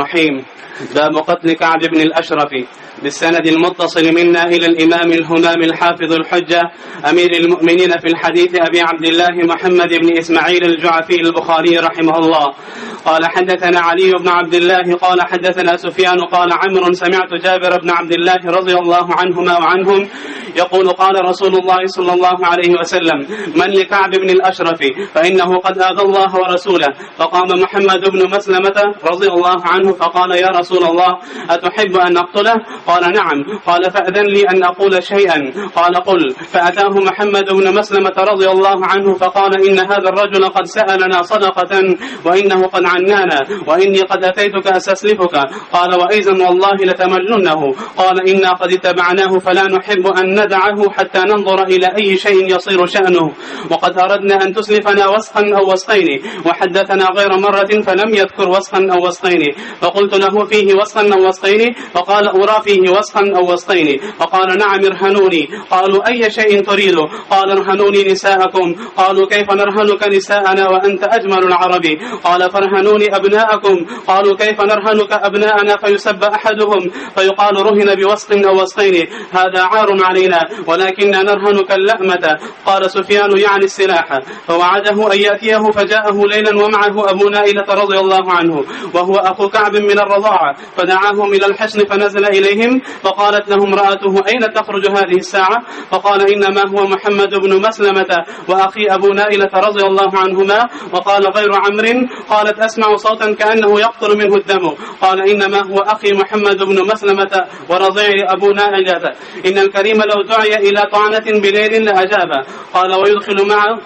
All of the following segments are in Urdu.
الرحيم. باب قتل كعب بن الأشرف بالسند المتصل منا إلى الإمام الهمام الحافظ الحجة أمير المؤمنين في الحديث أبي عبد الله محمد بن إسماعيل الجعفي البخاري رحمه الله قال حدثنا علي بن عبد الله قال حدثنا سفيان قال عمرو سمعت جابر بن عبد الله رضي الله عنهما وعنهم يقول قال رسول الله صلى الله عليه وسلم من لكعب بن الأشرف فإنه قد آذى الله ورسوله. فقام محمد بن مسلمة رضي الله عنه فقال يا رسول الله أتحب أن نقتله؟ قال نعم. قال فأذن لي أن أقول شيئا. قال قل. فأتاه محمد بن مسلمة رضي الله عنه فقال إن هذا الرجل قد سألنا صدقة وإنه قد عنانا وإني قد أتيتك أستسلفك. قال وإذن والله لتملنه. قال إنا قد اتبعناه فلا نحب أن ندعه حتى ننظر إلى أي شيء يصير شأنه وقد أردنا أن تسلفنا وسخا أو وسخين وحدثنا غير مرة فلم يذكر وسخا أو وسخين. فقلت له فيه وسخا أو وسخين؟ فقال أرى فيه وسخا أو وسخين. فقال نعم ارهنوني. قالوا أي شيء تريد؟ قال ارهنوني نساءكم. قالوا كيف نرهنك نساءنا وأنت أجمل العرب؟ قال فارهنوني أبناءكم. قالوا كيف نرهنك أبناءنا فيسب أحدهم فيقال رهن بوسخ أو وسخين هذا عار علينا ولكننا نرهنك اللأمة. قال سفيان يعني السلاح. فوعده أن يأتيه فجاءه ليلا ومعه أبو نائلة رضي الله عنه وهو أخو كعب من الرضاعة فدعاهم إلى الحصن فنزل إليهم فقالت له امرأته أين تخرج هذه الساعة؟ فقال إنما هو محمد بن مسلمة وأخي أبو نائلة رضي الله عنهما. وقال غير عمرو قالت أسمع صوتا كأنه يقطر منه الدم. قال إنما هو أخي محمد بن مسلمة ورضيع أبو نائلة إن الكريم لو دعي إلى طعنة بليل لأجاب. قال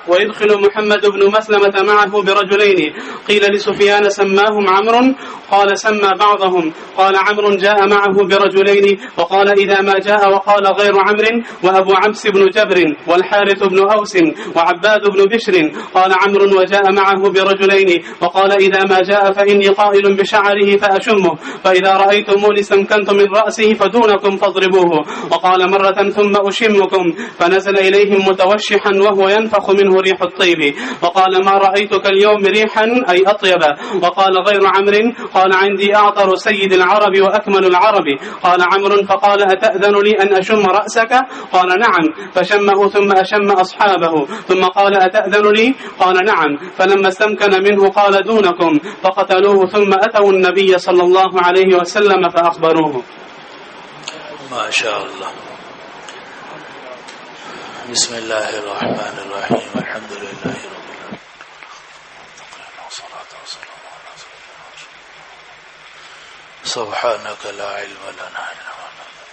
ويدخل محمد بن مسلمة معه برجلين. قيل لسفيان سماهم عمرو؟ قال سمى بعضهم. قال عمرو جاء معه برجلين وقال إذا ما جاء وقال غير عمرو وأبو عبس بن جبر والحارث بن أوس وعباد بن بشر. قال عمرو وجاء معه برجلين وقال إذا ما جاء فإني قائل بشعره فأشمه فإذا رأيتموني استمكنت من رأسه فدونكم فاضربوه. وقال مرة ثم أشمكم فنزل إليهم متوشحا وهو ينفخ منه ريح الطيب. وقال ما رأيتك اليوم ريحا أي أطيب. وقال غير عمرو قال عندي أعطر سيد العرب وأكمل العرب. قال عمرو فقال أتأذن لي أن أشم رأسك؟ قال نعم. فشمه ثم أشم أصحابه ثم قال أتأذن لي؟ قال نعم. فلما استمكن منه قال دونكم فقتلوه ثم أتوا النبي صلى الله عليه وسلم فأخبروه. ما شاء الله. بسم الله الرحمن الرحيم. الحمد لله رب العالمين والصلاة والسلام على سبحانك لا علم لنا إلا ما علمتنا.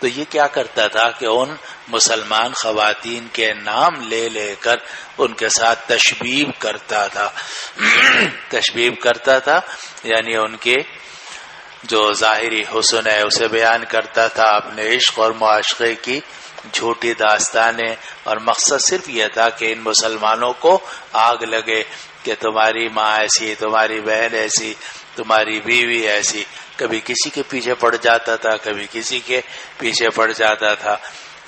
تو یہ کیا کرتا تھا کہ ان مسلمان خواتین کے نام لے لے کر ان کے ساتھ تشبیب کرتا تھا تشبیب کرتا تھا یعنی ان کے جو ظاہری حسن ہے اسے بیان کرتا تھا، اپنے عشق اور معاشقے کی جھوٹی داستانیں، اور مقصد صرف یہ تھا کہ ان مسلمانوں کو آگ لگے کہ تمہاری ماں ایسی، تمہاری بہن ایسی، تمہاری بیوی ایسی. کبھی کسی کے پیچھے پڑ جاتا تھا، کبھی کسی کے پیچھے پڑ جاتا تھا.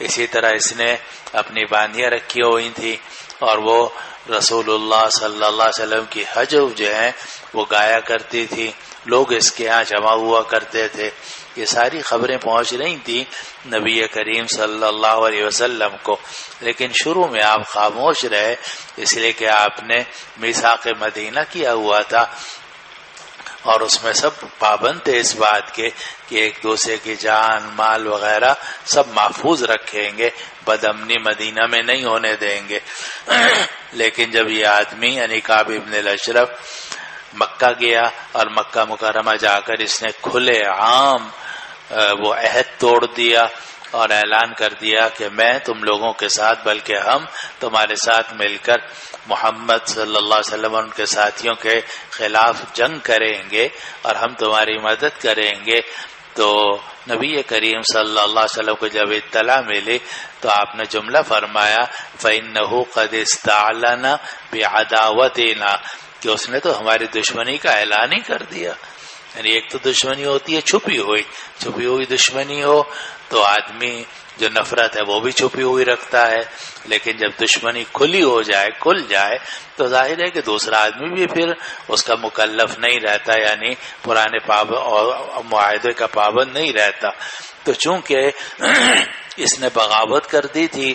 اسی طرح اس نے اپنی باندیاں رکھی ہوئی تھی اور وہ رسول اللہ صلی اللہ علیہ وسلم کی حجب جو ہیں وہ گایا کرتی تھی، لوگ اس کے ہاں جمع ہوا کرتے تھے. یہ ساری خبریں پہنچ رہی تھیں نبی کریم صلی اللہ علیہ وسلم کو، لیکن شروع میں آپ خاموش رہے اس لیے کہ آپ نے میثاق مدینہ کیا ہوا تھا اور اس میں سب پابند تھے اس بات کے کہ ایک دوسرے کی جان مال وغیرہ سب محفوظ رکھیں گے، بدامنی مدینہ میں نہیں ہونے دیں گے. لیکن جب یہ آدمی یعنی کعب ابن الاشرف مکہ گیا اور مکہ مکرمہ جا کر اس نے کھلے عام وہ عہد توڑ دیا اور اعلان کر دیا کہ میں تم لوگوں کے ساتھ بلکہ ہم تمہارے ساتھ مل کر محمد صلی اللہ علیہ وسلم اور ان کے ساتھیوں کے خلاف جنگ کریں گے اور ہم تمہاری مدد کریں گے. تو نبی کریم صلی اللہ علیہ وسلم کو جب اطلاع ملی تو آپ نے جملہ فرمایا فَإِنَّهُ قَدْ اسْتَعْلَنَ بِعَدَاوَتِنَا کہ اس نے تو ہماری دشمنی کا اعلان ہی کر دیا. یعنی ایک تو دشمنی ہوتی ہے چھپی ہوئی دشمنی ہو تو آدمی جو نفرت ہے وہ بھی چھپی ہوئی رکھتا ہے، لیکن جب دشمنی کھلی ہو جائے کھل جائے تو ظاہر ہے کہ دوسرا آدمی بھی پھر اس کا مکلف نہیں رہتا، یعنی پرانے معاہدے کا پابند نہیں رہتا. تو چونکہ اس نے بغاوت کر دی تھی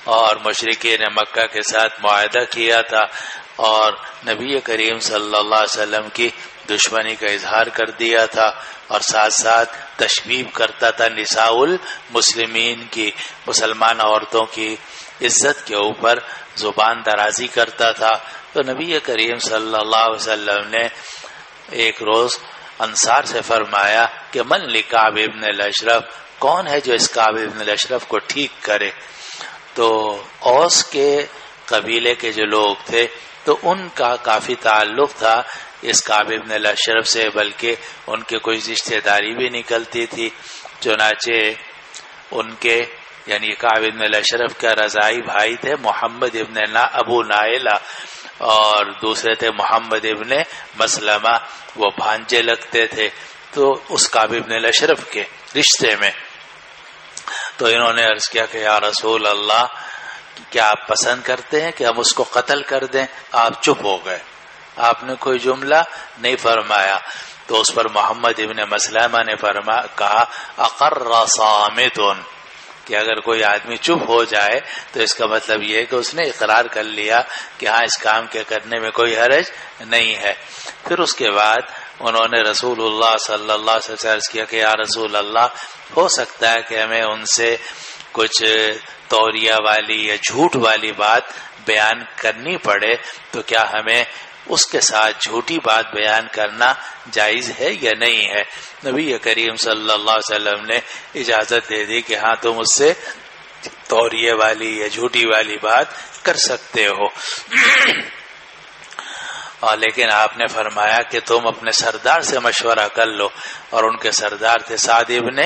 اور مشرکین مکہ کے ساتھ معاہدہ کیا تھا اور نبی کریم صلی اللہ علیہ وسلم کی دشمنی کا اظہار کر دیا تھا اور ساتھ ساتھ تشبیب کرتا تھا نساء المسلمین کی، مسلمان عورتوں کی عزت کے اوپر زبان درازی کرتا تھا. تو نبی کریم صلی اللہ علیہ وسلم نے ایک روز انصار سے فرمایا کہ من لکعب ابن الاشرف، کون ہے جو اس کعب ابن الاشرف کو ٹھیک کرے. تو اوس کے قبیلے کے جو لوگ تھے تو ان کا کافی تعلق تھا اس کعب ابن الاشرف سے، بلکہ ان کے کوئی رشتہ داری بھی نکلتی تھی. چنانچہ ان کے یعنی کعب ابن الاشرف کا رضاعی بھائی تھے محمد ابن ابو نائلہ اور دوسرے تھے محمد ابن مسلمہ، وہ بھانجے لگتے تھے تو اس کعب ابن الاشرف کے رشتے میں. تو انہوں نے عرض کیا کہ یا رسول اللہ کیا آپ پسند کرتے ہیں کہ ہم اس کو قتل کر دیں؟ آپ چپ ہو گئے، آپ نے کوئی جملہ نہیں فرمایا. تو اس پر محمد ابن مسلمہ نے کہا اقر صامت، کہ اگر کوئی آدمی چپ ہو جائے تو اس کا مطلب یہ ہے کہ اس نے اقرار کر لیا کہ ہاں اس کام کے کرنے میں کوئی حرج نہیں ہے. پھر اس کے بعد انہوں نے رسول اللہ صلی اللہ علیہ وسلم سے عرض کیا کہ یا رسول اللہ ہو سکتا ہے کہ ہمیں ان سے کچھ توریہ والی یا جھوٹ والی بات بیان کرنی پڑے، تو کیا ہمیں اس کے ساتھ جھوٹی بات بیان کرنا جائز ہے یا نہیں ہے؟ نبی کریم صلی اللہ علیہ وسلم نے اجازت دے دی کہ ہاں تم اس سے توریہ والی یا جھوٹی والی بات کر سکتے ہو. لیکن آپ نے فرمایا کہ تم اپنے سردار سے مشورہ کر لو، اور ان کے سردار تھے سعد ابن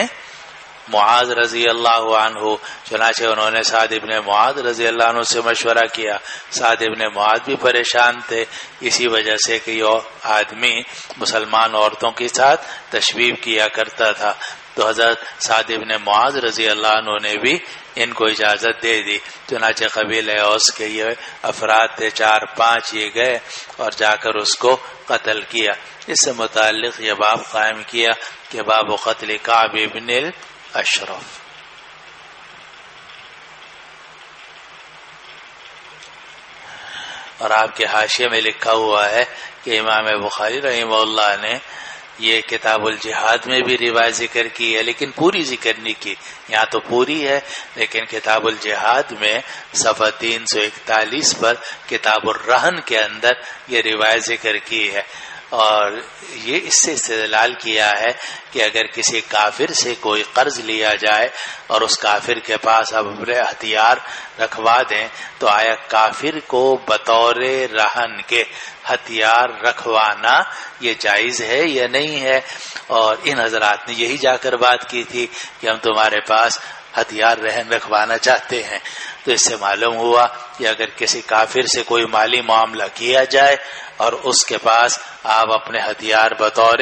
معاذ رضی اللہ عنہ. چنانچہ انہوں نے سعد ابن معاذ رضی اللہ عنہ سے مشورہ کیا. سعد ابن معاذ بھی پریشان تھے اسی وجہ سے کہ یہ آدمی مسلمان عورتوں کے ساتھ تشبیب کیا کرتا تھا. تو حضرت سعد ابن معاذ رضی اللہ عنہ نے بھی ان کو اجازت دے دی. چنانچہ قبیلہ اوس کے یہ افراد تھے 4-5، یہ گئے اور جا کر اس کو قتل کیا. اس سے متعلق یہ باب قائم کیا کہ باب قتل کعب ابن الاشرف. اور آپ کے حاشیے میں لکھا ہوا ہے کہ امام بخاری رحمہ اللہ نے یہ کتاب الجہاد میں بھی روایت ذکر کی ہے لیکن پوری ذکر نہیں کی. یہاں تو پوری ہے لیکن کتاب الجہاد میں صفحہ 341 پر کتاب الرہن کے اندر یہ روایت ذکر کی ہے. اور یہ اس سے استدلال کیا ہے کہ اگر کسی کافر سے کوئی قرض لیا جائے اور اس کافر کے پاس اب اپنے ہتھیار رکھوا دیں تو آیا کافر کو بطور رہن کے ہتھیار رکھوانا یہ جائز ہے یا نہیں ہے؟ اور ان حضرات نے یہی جا کر بات کی تھی کہ ہم تمہارے پاس ہتھیار رہن رکھوانا چاہتے ہیں۔ تو اس سے معلوم ہوا کہ اگر کسی کافر سے کوئی مالی معاملہ کیا جائے اور اس کے پاس آپ اپنے ہتھیار بطور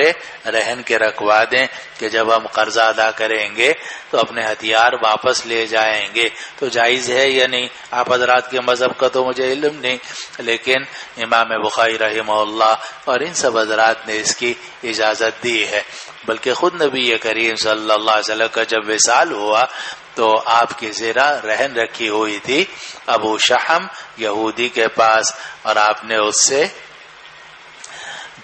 رہن کے رکھوا دیں کہ جب ہم قرضہ ادا کریں گے تو اپنے ہتھیار واپس لے جائیں گے، تو جائز ہے یا نہیں؟ آپ حضرات کے مذہب کا تو مجھے علم نہیں، لیکن امام بخاری رحمہ اللہ اور ان سب حضرات نے اس کی اجازت دی ہے۔ بلکہ خود نبی کریم صلی اللہ علیہ وسلم کا جب وصال ہوا تو آپ کی زرہ رہن رکھی ہوئی تھی ابو شحم یہودی کے پاس، اور آپ نے اس سے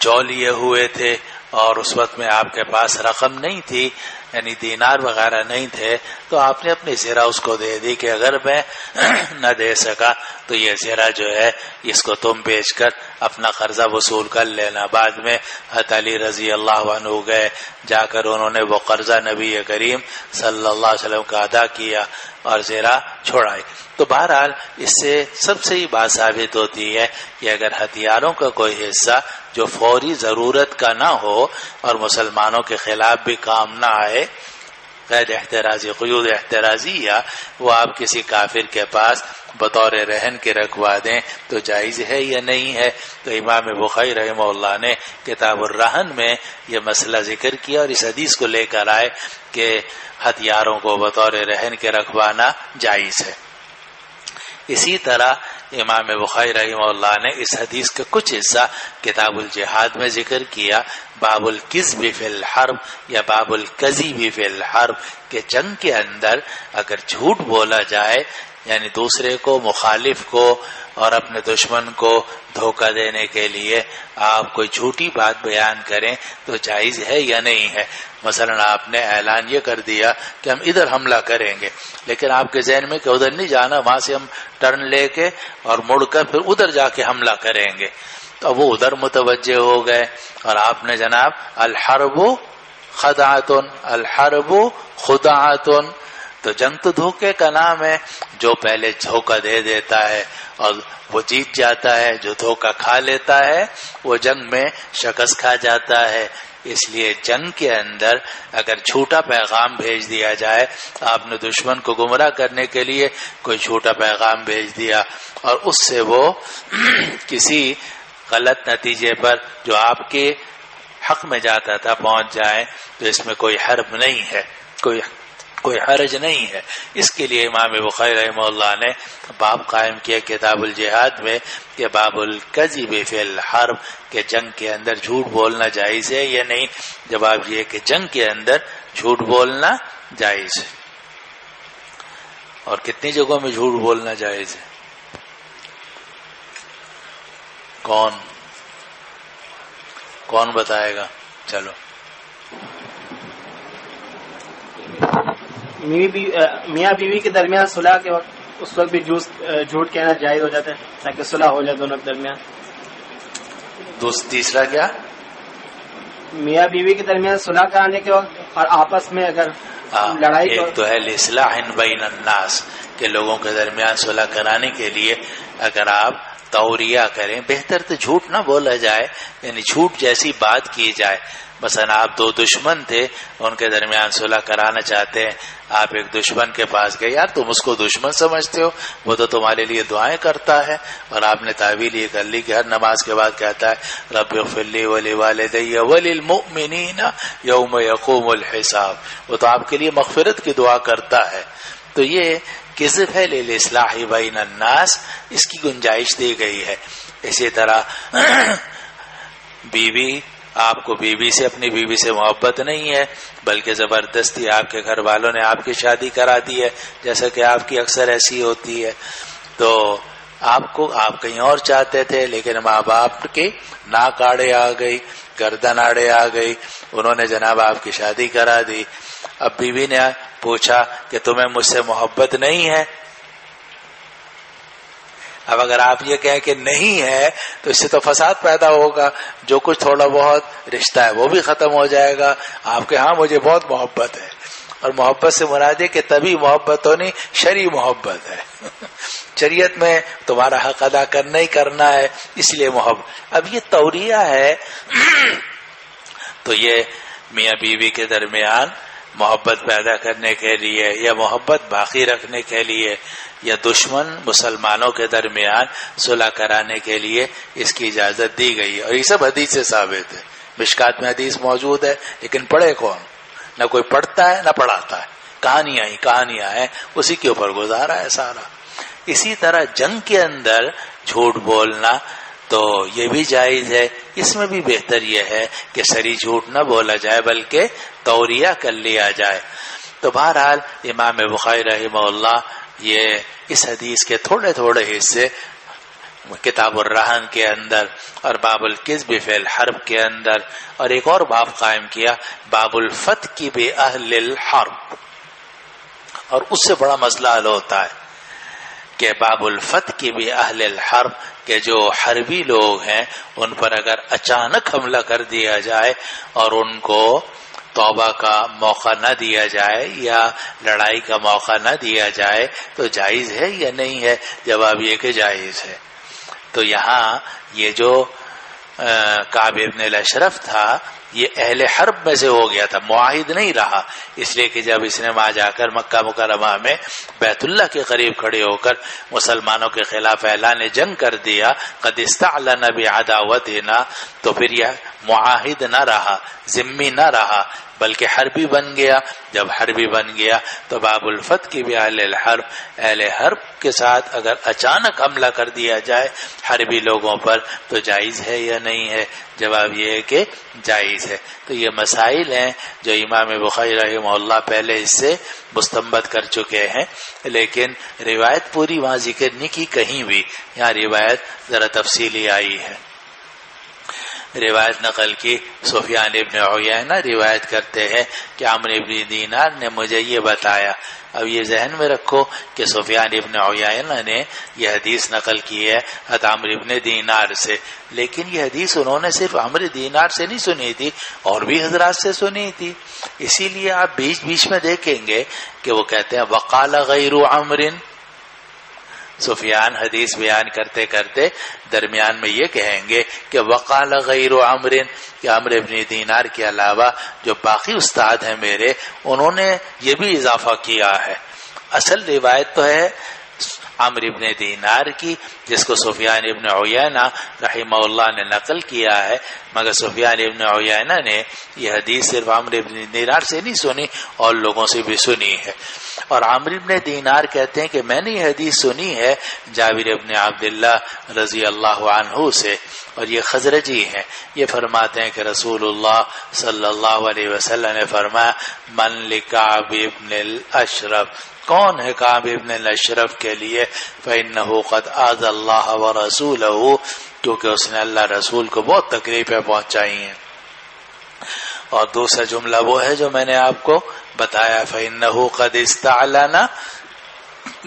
جو لیے ہوئے تھے، اور اس وقت میں آپ کے پاس رقم نہیں تھی، یعنی دینار وغیرہ نہیں تھے، تو آپ نے اپنی زرہ اس کو دے دی کہ اگر میں نہ دے سکا تو یہ زرہ جو ہے اس کو تم بیچ کر اپنا قرضہ وصول کر لینا۔ بعد میں حضرت علی رضی اللہ عنہ گئے، جا کر انہوں نے وہ قرضہ نبی کریم صلی اللہ علیہ وسلم کا ادا کیا اور زرہ چھوڑائی۔ تو بہرحال اس سے سب سے ہی بات ثابت ہوتی ہے کہ اگر ہتھیاروں کا کوئی حصہ جو فوری ضرورت کا نہ ہو اور مسلمانوں کے خلاف بھی کام نہ آئے، غیر احترازی قیود احترازی، یا وہ آپ کسی کافر کے پاس بطور رہن کے رکھوا دیں تو جائز ہے یا نہیں ہے؟ تو امام بخاری رحمہ اللہ نے کتاب الرہن میں یہ مسئلہ ذکر کیا اور اس حدیث کو لے کر آئے کہ ہتھیاروں کو بطور رہن کے رکھوانا جائز ہے۔ اسی طرح امام بخاری رحمہ اللہ نے اس حدیث کا کچھ حصہ کتاب الجہاد میں ذکر کیا، باب الکذب فی الحرب یا باب الکذب فی الحرب، کہ جنگ کے اندر اگر جھوٹ بولا جائے، یعنی دوسرے کو، مخالف کو اور اپنے دشمن کو دھوکہ دینے کے لیے آپ کوئی جھوٹی بات بیان کریں تو جائز ہے یا نہیں ہے؟ مثلا آپ نے اعلان یہ کر دیا کہ ہم ادھر حملہ کریں گے، لیکن آپ کے ذہن میں کہ ادھر نہیں جانا، وہاں سے ہم ٹرن لے کے اور مڑ کر پھر ادھر جا کے حملہ کریں گے، تو وہ ادھر متوجہ ہو گئے اور آپ نے جناب الحرب خدعۃ، الحرب خدعۃ، تو جنگ تو دھوکے کا نام ہے، جو پہلے دھوکہ دے دیتا ہے اور وہ جیت جاتا ہے، جو دھوکہ کھا لیتا ہے وہ جنگ میں شکست کھا جاتا ہے۔ اس لیے جنگ کے اندر اگر جھوٹا پیغام بھیج دیا جائے، آپ نے دشمن کو گمراہ کرنے کے لیے کوئی جھوٹا پیغام بھیج دیا اور اس سے وہ کسی غلط نتیجے پر جو آپ کے حق میں جاتا تھا پہنچ جائے، تو اس میں کوئی حرب نہیں ہے، کوئی حرج نہیں ہے۔ اس کے لیے امام بخاری رحمہ اللہ نے باب قائم کیا کتاب الجہاد میں کہ باب الکذب فی الحرب، کہ جنگ کے اندر جھوٹ بولنا جائز ہے یا نہیں؟ جواب یہ کہ جنگ کے اندر جھوٹ بولنا جائز ہے۔ اور کتنی جگہوں میں جھوٹ بولنا جائز ہے؟ کون بتائے گا؟ چلو، میاں بیوی کے درمیان صلح کے وقت اس وقت بھی جھوٹ کہنا جائز ہو جاتا ہے تاکہ صلح ہو جائے دونوں کے درمیان۔ تیسرا کیا؟ میاں بیوی کے درمیان صلح کرانے کے وقت اور آپس میں اگر لڑائی، ایک تو ہے الاصلاح بین الناس، کہ لوگوں کے درمیان صلح کرانے کے لیے اگر آپ توریہ کریں، بہتر تو جھوٹ نہ بولا جائے، یعنی جھوٹ جیسی بات کی جائے۔ مثلا آپ دو دشمن تھے، ان کے درمیان صلح کرانا چاہتے ہیں، آپ ایک دشمن کے پاس گئے، یار تم اس کو دشمن سمجھتے ہو، وہ تو تمہارے لیے دعائیں کرتا ہے، اور آپ نے تعویل یہ کر لی کہ ہر نماز کے بعد کہتا ہے رب اغفر لی ولوالدی وللمؤمنین یوم یقوم الحساب، وہ تو آپ کے لیے مغفرت کی دعا کرتا ہے۔ تو یہ کذب ہے للاصلاح بین الناس، اس کی گنجائش دی گئی ہے۔ اسی طرح بیوی، آپ کو بیوی سے، اپنی بیوی سے محبت نہیں ہے، بلکہ زبردستی آپ کے گھر والوں نے آپ کی شادی کرا دی ہے، جیسا کہ آپ کی اکثر ایسی ہوتی ہے، تو آپ کہیں اور چاہتے تھے، لیکن ماں باپ کے ناک آڑے آ گئی، گردن آڑے آ گئی، انہوں نے جناب آپ کی شادی کرا دی۔ اب بیوی نے پوچھا کہ تمہیں مجھ سے محبت نہیں ہے؟ اب اگر آپ یہ کہیں کہ نہیں ہے تو اس سے تو فساد پیدا ہوگا، جو کچھ تھوڑا بہت رشتہ ہے وہ بھی ختم ہو جائے گا. آپ کے ہاں مجھے بہت محبت ہے، اور محبت سے مراد ہے کہ تبھی محبت ہونی شرعی محبت ہے. شریعت میں تمہارا حق ادا کرنا ہی کرنا ہے، اس لیے محبت. اب یہ توریہ ہے تو یہ میاں بیوی کے درمیان محبت پیدا کرنے کے لیے یا محبت باقی رکھنے کے لیے یا دشمن مسلمانوں کے درمیان صلح کرانے کے لیے اس کی اجازت دی گئی ہے. اور یہ سب حدیث سے ثابت ہے. مشکات میں حدیث موجود ہے، لیکن پڑھے کون؟ نہ کوئی پڑھتا ہے نہ پڑھاتا ہے. کہانیاں ہیں، اسی کے اوپر گزارا ہے سارا. اسی طرح جنگ کے اندر جھوٹ بولنا تو یہ بھی جائز ہے. اس میں بھی بہتر یہ ہے کہ سری جھوٹ نہ بولا جائے بلکہ توریہ کر لیا جائے. تو بہرحال امام بخاری رحمہ اللہ یہ اس حدیث کے تھوڑے تھوڑے حصے کتاب الرہن کے اندر اور باب الکذب فی الحرب کے اندر، اور ایک اور باب قائم کیا باب الفتک باہل الحرب، اور اس سے بڑا مسئلہ حل ہوتا ہے کہ باب الفتک باہل الحرب، کہ جو حربی لوگ ہیں ان پر اگر اچانک حملہ کر دیا جائے اور ان کو توبہ کا موقع نہ دیا جائے یا لڑائی کا موقع نہ دیا جائے تو جائز ہے یا نہیں ہے؟ جواب یہ کہ جائز ہے. تو یہاں یہ جو کعب ابن الاشرف تھا یہ اہل حرب میں سے ہو گیا تھا، معاہد نہیں رہا، اس لیے کہ جب اس نے وہاں جا کر مکہ مکرمہ میں بیت اللہ کے قریب کھڑے ہو کر مسلمانوں کے خلاف اعلان جنگ کر دیا، قد استعلن بعداوتنا، تو پھر یہ معاہد نہ رہا، ذمی نہ رہا، بلکہ حربی بن گیا. جب حربی بن گیا تو باب الفتک باہل الحرب، اہل حرب کے ساتھ اگر اچانک حملہ کر دیا جائے حربی لوگوں پر تو جائز ہے یا نہیں ہے؟ جواب یہ ہے کہ جائز ہے. تو یہ مسائل ہیں جو امام بخاری رحمہ اللہ پہلے اس سے مستنبط کر چکے ہیں، لیکن روایت پوری وہاں ذکر نہیں کی کہیں بھی، یہاں روایت ذرا تفصیلی آئی ہے. روایت نقل کی سفیان ابن عیینہ روایت کرتے ہیں کہ عمرو ابن دینار نے مجھے یہ بتایا. اب یہ ذہن میں رکھو کہ سفیان ابن عیینہ نے یہ حدیث نقل کی ہے عمرو ابن دینار سے، لیکن یہ حدیث انہوں نے صرف عمرو دینار سے نہیں سنی تھی، اور بھی حضرات سے سنی تھی. اسی لیے آپ بیچ بیچ میں دیکھیں گے کہ وہ کہتے ہیں وقال غیر عمرو. سفیان حدیث بیان کرتے کرتے درمیان میں یہ کہیں گے کہ وقال غیر عمرو، کہ عمرو ابن دینار کے علاوہ جو باقی استاد ہیں میرے انہوں نے یہ بھی اضافہ کیا ہے. اصل روایت تو ہے عمرو ابن دینار کی جس کو سفیان ابن عیینہ رحمہ اللہ نے نقل کیا ہے، مگر سفیان ابن عیینہ نے یہ حدیث صرف عمرو ابن دینار سے نہیں سنی اور لوگوں سے بھی سنی ہے. اور عمرو ابن دینار کہتے ہیں کہ میں نے یہ حدیث سنی ہے جابر ابن عبداللہ رضی اللہ عنہ سے، اور یہ خزرجی ہیں. یہ فرماتے ہیں کہ رسول اللہ صلی اللہ علیہ وسلم نے فرمایا من لکعب ابن الاشرف، کون ہے کعب ابن الاشرف کے لیے؟ فإنه قد آذى اللہ ورسولہ، کیونکہ اس نے اللہ رسول کو بہت تکلیفیں پہنچائی ہیں. اور دوسرا جملہ وہ ہے جو میں نے آپ کو بتایا فإنه قد استعلن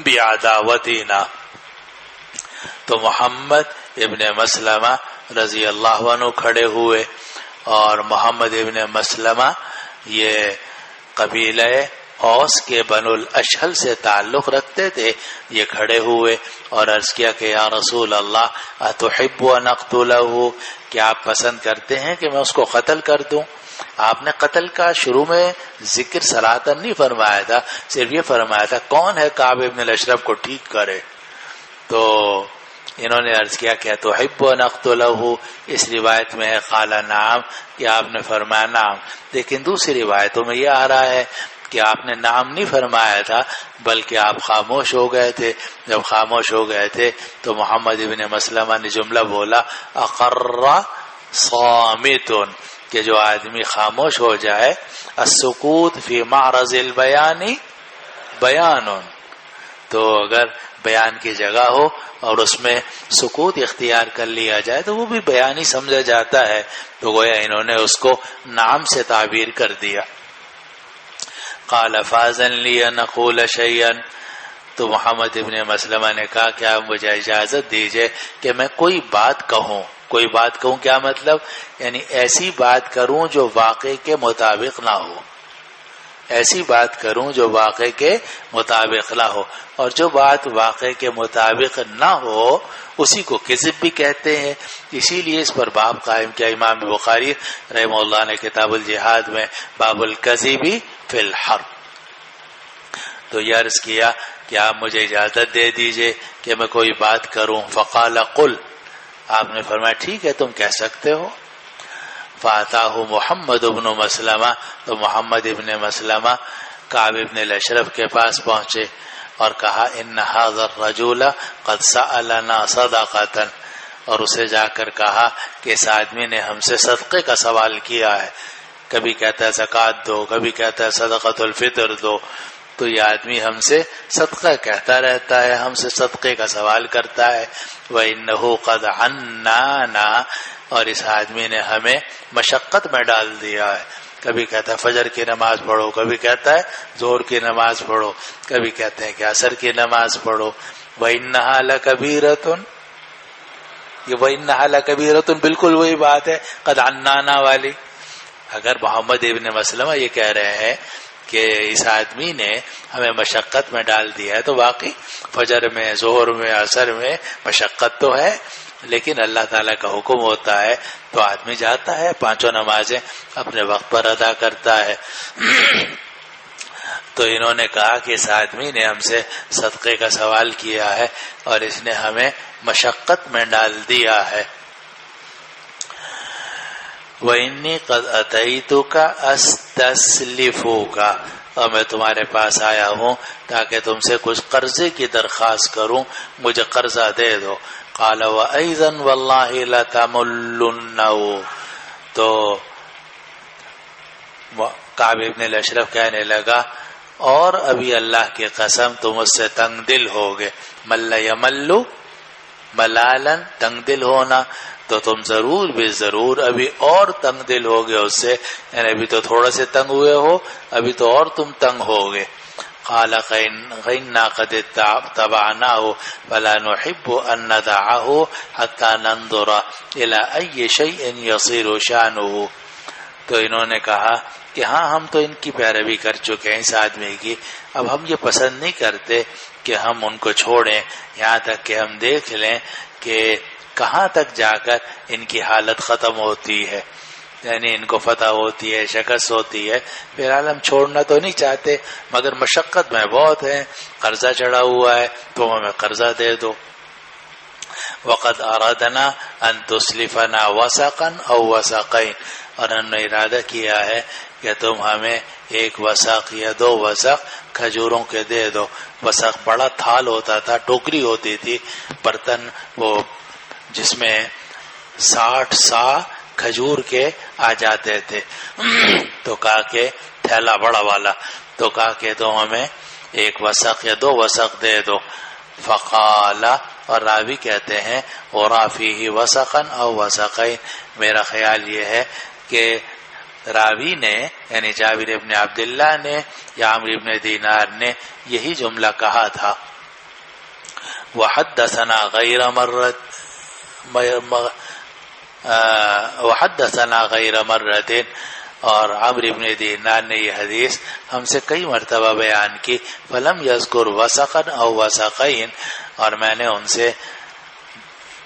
بعداوتنا. تو محمد ابن مسلمہ رضی اللہ عنہ کھڑے ہوئے، اور محمد ابن مسلمہ یہ قبیلہ اوس کے بنو الاشہل سے تعلق رکھتے تھے. یہ کھڑے ہوئے اور عرض کیا کہ یا رسول اللہ اتحب ان اقتلہ، کیا آپ پسند کرتے ہیں کہ میں اس کو قتل کر دوں؟ آپ نے قتل کا شروع میں ذکر صراحتاً نہیں فرمایا تھا، صرف یہ فرمایا تھا کون ہے کعب ابن الاشرف کو ٹھیک کرے. تو انہوں نے عرض کیا کہ تحب ان اقتلہ، اس روایت میں ہے قال نعم، کہ آپ نے فرمایا نعم. لیکن دوسری روایتوں میں یہ آ رہا ہے کہ آپ نے نام نہیں فرمایا تھا بلکہ آپ خاموش ہو گئے تھے. جب خاموش ہو گئے تھے تو محمد ابن مسلمہ نے جملہ بولا اقر صامت، کہ جو آدمی خاموش ہو جائے السکوت فی معرض البیان بیان، تو اگر بیان کی جگہ ہو اور اس میں سکوت اختیار کر لیا جائے تو وہ بھی بیان ہی سمجھا جاتا ہے. تو گویا انہوں نے اس کو نام سے تعبیر کر دیا. قال فاذن لی ان اقول شیئا، تو محمد ابن مسلمہ نے کہا کہ آپ مجھے اجازت دیجئے کہ میں کوئی بات کہوں. کوئی بات کہوں کیا مطلب؟ یعنی ایسی بات کروں جو واقعے کے مطابق نہ ہو. ایسی بات کروں جو واقعے کے مطابق نہ ہو. اور جو بات واقعے کے مطابق نہ ہو اسی کو کذب بھی کہتے ہیں. اسی لیے اس پر باب قائم کیا امام بخاری رحمہ اللہ نے کتاب الجہاد میں باب الکذب فی الحرب. تو یہ عرض کیا کہ آپ مجھے اجازت دے دیجئے کہ میں کوئی بات کروں. فقال قل، آپ نے فرمایا ٹھیک ہے تم کہہ سکتے ہو. فاتاہ محمد ابن مسلمہ، تو محمد ابن مسلمہ کعب ابن الاشرف کے پاس پہنچے اور کہا ان ھذا الرجل قد سألنا صدقۃ، اور اسے جا کر کہا کہ اس آدمی نے ہم سے صدقے کا سوال کیا ہے. کبھی کہتا ہے زکوٰۃ دو، کبھی کہتا ہے صدقۃ الفطر دو. تو یہ آدمی ہم سے صدقہ کہتا رہتا ہے، ہم سے صدقے کا سوال کرتا ہے. وَإِنَّهُ قَدْ عَنَّانَا، اور اس آدمی نے ہمیں مشقت میں ڈال دیا ہے. کبھی کہتا ہے فجر کی نماز پڑھو، کبھی کہتا ہے ظہر کی نماز پڑھو، کبھی کہتے ہیں کہ عصر کی نماز پڑھو. وَإِنَّهَا لَكَبِيرَةٌ، یہ وَإِنَّهَا لَكَبِيرَةٌ بالکل وہی بات ہے قد عنانا والی. اگر محمد ابن مسلمہ یہ کہہ رہے ہیں کہ اس آدمی نے ہمیں مشقت میں ڈال دیا ہے، تو واقعی فجر میں، ظہر میں، عصر میں مشقت تو ہے، لیکن اللہ تعالیٰ کا حکم ہوتا ہے تو آدمی جاتا ہے، پانچوں نمازیں اپنے وقت پر ادا کرتا ہے. تو انہوں نے کہا کہ اس آدمی نے ہم سے صدقے کا سوال کیا ہے اور اس نے ہمیں مشقت میں ڈال دیا ہے. وَإِنِّي قَدْ أَتَيْتُكَ أَسْتَسْلِفُكَ، اور میں تمہارے پاس آیا ہوں تاکہ تم سے کچھ قرضے کی درخواست کروں، مجھے قرضہ دے دو. قَالَ وَأَيْضًا وَاللَّهِ لَتَمُلُّنَّهُ، تو کعب ابن الاشرف کہنے لگا اور ابھی اللہ کی قسم تم اس سے تنگ دل ہوگے. مل یملو ملالن، تنگ دل ہونا، تو تم ضرور بھی ضرور ابھی اور تنگ دل ہوگے اس سے، یعنی ابھی تو تھوڑا سے تنگ ہوئے ہو، ابھی تو اور تم تنگ ہوگے. قال غینا قد تبعناه فلا نحب ان ندعه حتى ننظر الى اي شيء يصير شانه. تو انہوں نے کہا کہ ہاں ہم تو ان کی پیروی کر چکے ہیں اس آدمی کی، اب ہم یہ پسند نہیں کرتے کہ ہم ان کو چھوڑیں یہاں تک کہ ہم دیکھ لیں کہ کہاں تک جا کر ان کی حالت ختم ہوتی ہے، یعنی ان کو فتح ہوتی ہے، شکست ہوتی ہے. فی الحال ہم چھوڑنا تو نہیں چاہتے مگر مشقت میں بہت ہے، قرضہ چڑھا ہوا ہے، تو ہمیں قرضہ دے دو. وقد ارادنا ان تسلفنا وسقا او وسقین، اور ہم نے ارادہ کیا ہے کہ تم ہمیں ایک وسق یا دو وسق کھجوروں کے دے دو. وسق بڑا تھال ہوتا تھا، ٹوکری ہوتی تھی، برتن وہ جس میں 60 سا کھجور کے آ جاتے تھے. تو کہا کہ تھیلا بڑا والا، تو کہا کہ تم ہمیں ایک وسق یا دو وسق دے دو. فقال، اور راوی کہتے ہیں اورا فیہ وسقا او وسقین، میرا خیال یہ ہے کہ راوی نے یعنی جابر ابن عبداللہ نے یا عمرو ابن دینار نے یہی جملہ کہا تھا. وحدثنا غیر مرت اور عمرو ابن دینار نے یہ حدیث ہم سے کئی مرتبہ بیان کی. فلم یذکر وسقا او وسقین، اور میں نے ان سے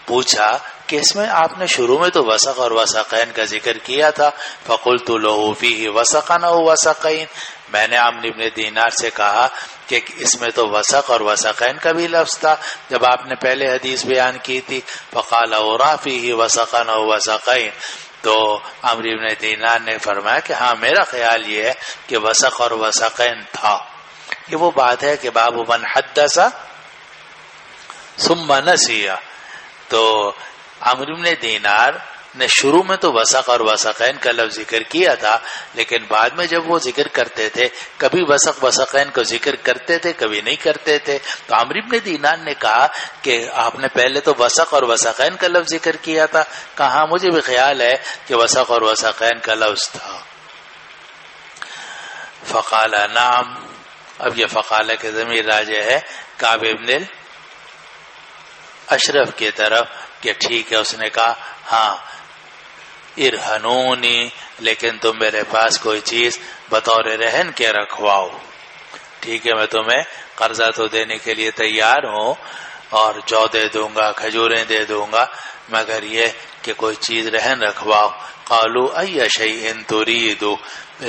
پوچھا کہ اس میں آپ نے شروع میں تو وسق اور وسقین کا ذکر کیا تھا. فقلت له فیہ وسقا او وسقین، میں نے عمرو ابن دینار سے کہا کہ اس میں تو وسق اور وسقین کا بھی لفظ تھا جب آپ نے پہلے حدیث بیان کی تھی. فقال اورا فیہ وسقا او وسقین، تو عمرو ابن دینار نے فرمایا کہ ہاں میرا خیال یہ ہے کہ وسق اور وسقین تھا. یہ وہ بات ہے کہ باب من حدث ثم نسی. تو عمرو بن دینار نے شروع میں تو وسق اور وسقین کا لفظ ذکر کیا تھا، لیکن بعد میں جب وہ ذکر کرتے تھے کبھی وسق وسقین کو ذکر کرتے تھے کبھی نہیں کرتے تھے. تو عمرو بن دینار نے کہا کہ آپ نے پہلے تو وسق اور وسقین کا لفظ ذکر کیا تھا. کہا مجھے بھی خیال ہے کہ وسق اور وسقین کا لفظ تھا. فقال نعم، اب یہ فقالہ کے ضمیر راجع ہے کعب ابن اشرف کی طرف کہ ٹھیک ہے. اس نے کہا ہاں ارہنونی، لیکن تم میرے پاس کوئی چیز بطور رہن کے رکھواؤ. ٹھیک ہے میں تمہیں قرضہ تو دینے کے لیے تیار ہوں اور جو دے دوں گا، کھجوریں دے دوں گا، مگر یہ کہ کوئی چیز رہن رکھواؤ. قالوا ای شیء ترید،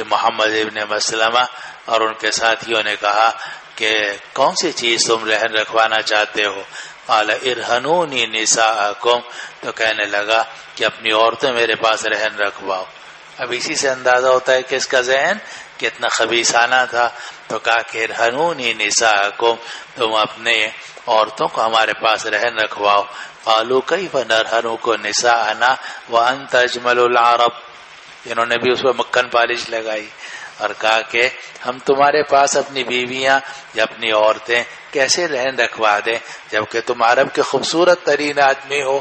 محمد ابن مسلمہ اور ان کے ساتھیوں نے کہا کہ کون سی چیز تم رہن رکھوانا چاہتے ہو؟ قال ارہنونی نساءکم، تو کہنے لگا کہ اپنی عورتیں میرے پاس رہن رکھواؤ. اب اسی سے اندازہ ہوتا ہے کہ اس کا ذہن کتنا خبیثانہ تھا. تو کہا کہ ارہنونی نساءکم، تم اپنے عورتوں کو ہمارے پاس رہن رکھواؤ. قالوا کیف نرہنک نساءنا وانت اجمل العرب، انہوں نے بھی اس پر مکھن پالش لگائی اور کہا کہ ہم تمہارے پاس اپنی بیویاں یا اپنی عورتیں کیسے رہن رکھوا دیں جبکہ تم عرب کے خوبصورت ترین آدمی ہو.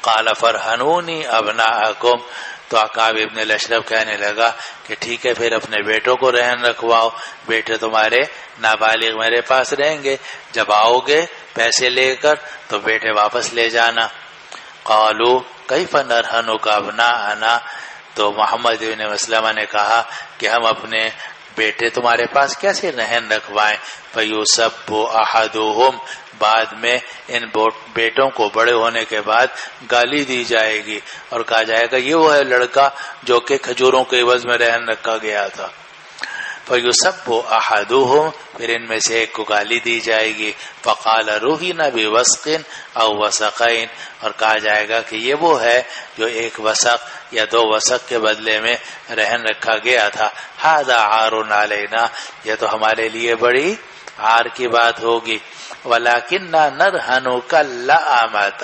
قال فرہنونی ابناءکم، تو کعب ابن الاشرف کہنے لگا کہ ٹھیک ہے پھر اپنے بیٹوں کو رہن رکھواؤ، بیٹے تمہارے نابالغ میرے پاس رہیں گے، جب آؤ گے پیسے لے کر تو بیٹے واپس لے جانا. قالوا کیف نرہنک ابناءنا، تو محمد بن مسلمہ نے کہا کہ ہم اپنے بیٹے تمہارے پاس کیسے رہن رکھوائیں. فیسب احدہم، بعد میں ان بیٹوں کو بڑے ہونے کے بعد گالی دی جائے گی اور کہا جائے گا یہ وہ ہے لڑکا جو کہ کھجوروں کے عوض میں رہن رکھا گیا تھا. فیسب احدہم، پھر ان میں سے ایک کو گالی دی جائے گی. فقال رہن بوسق او وسقین، اور کہا جائے گا کہ یہ وہ ہے جو ایک وسق یا دو وسق کے بدلے میں رہن رکھا گیا تھا. ھذا عار علینا، یہ تو ہمارے لیے بڑی عار کی بات ہوگی. ولکننا نرہنک اللئامۃ،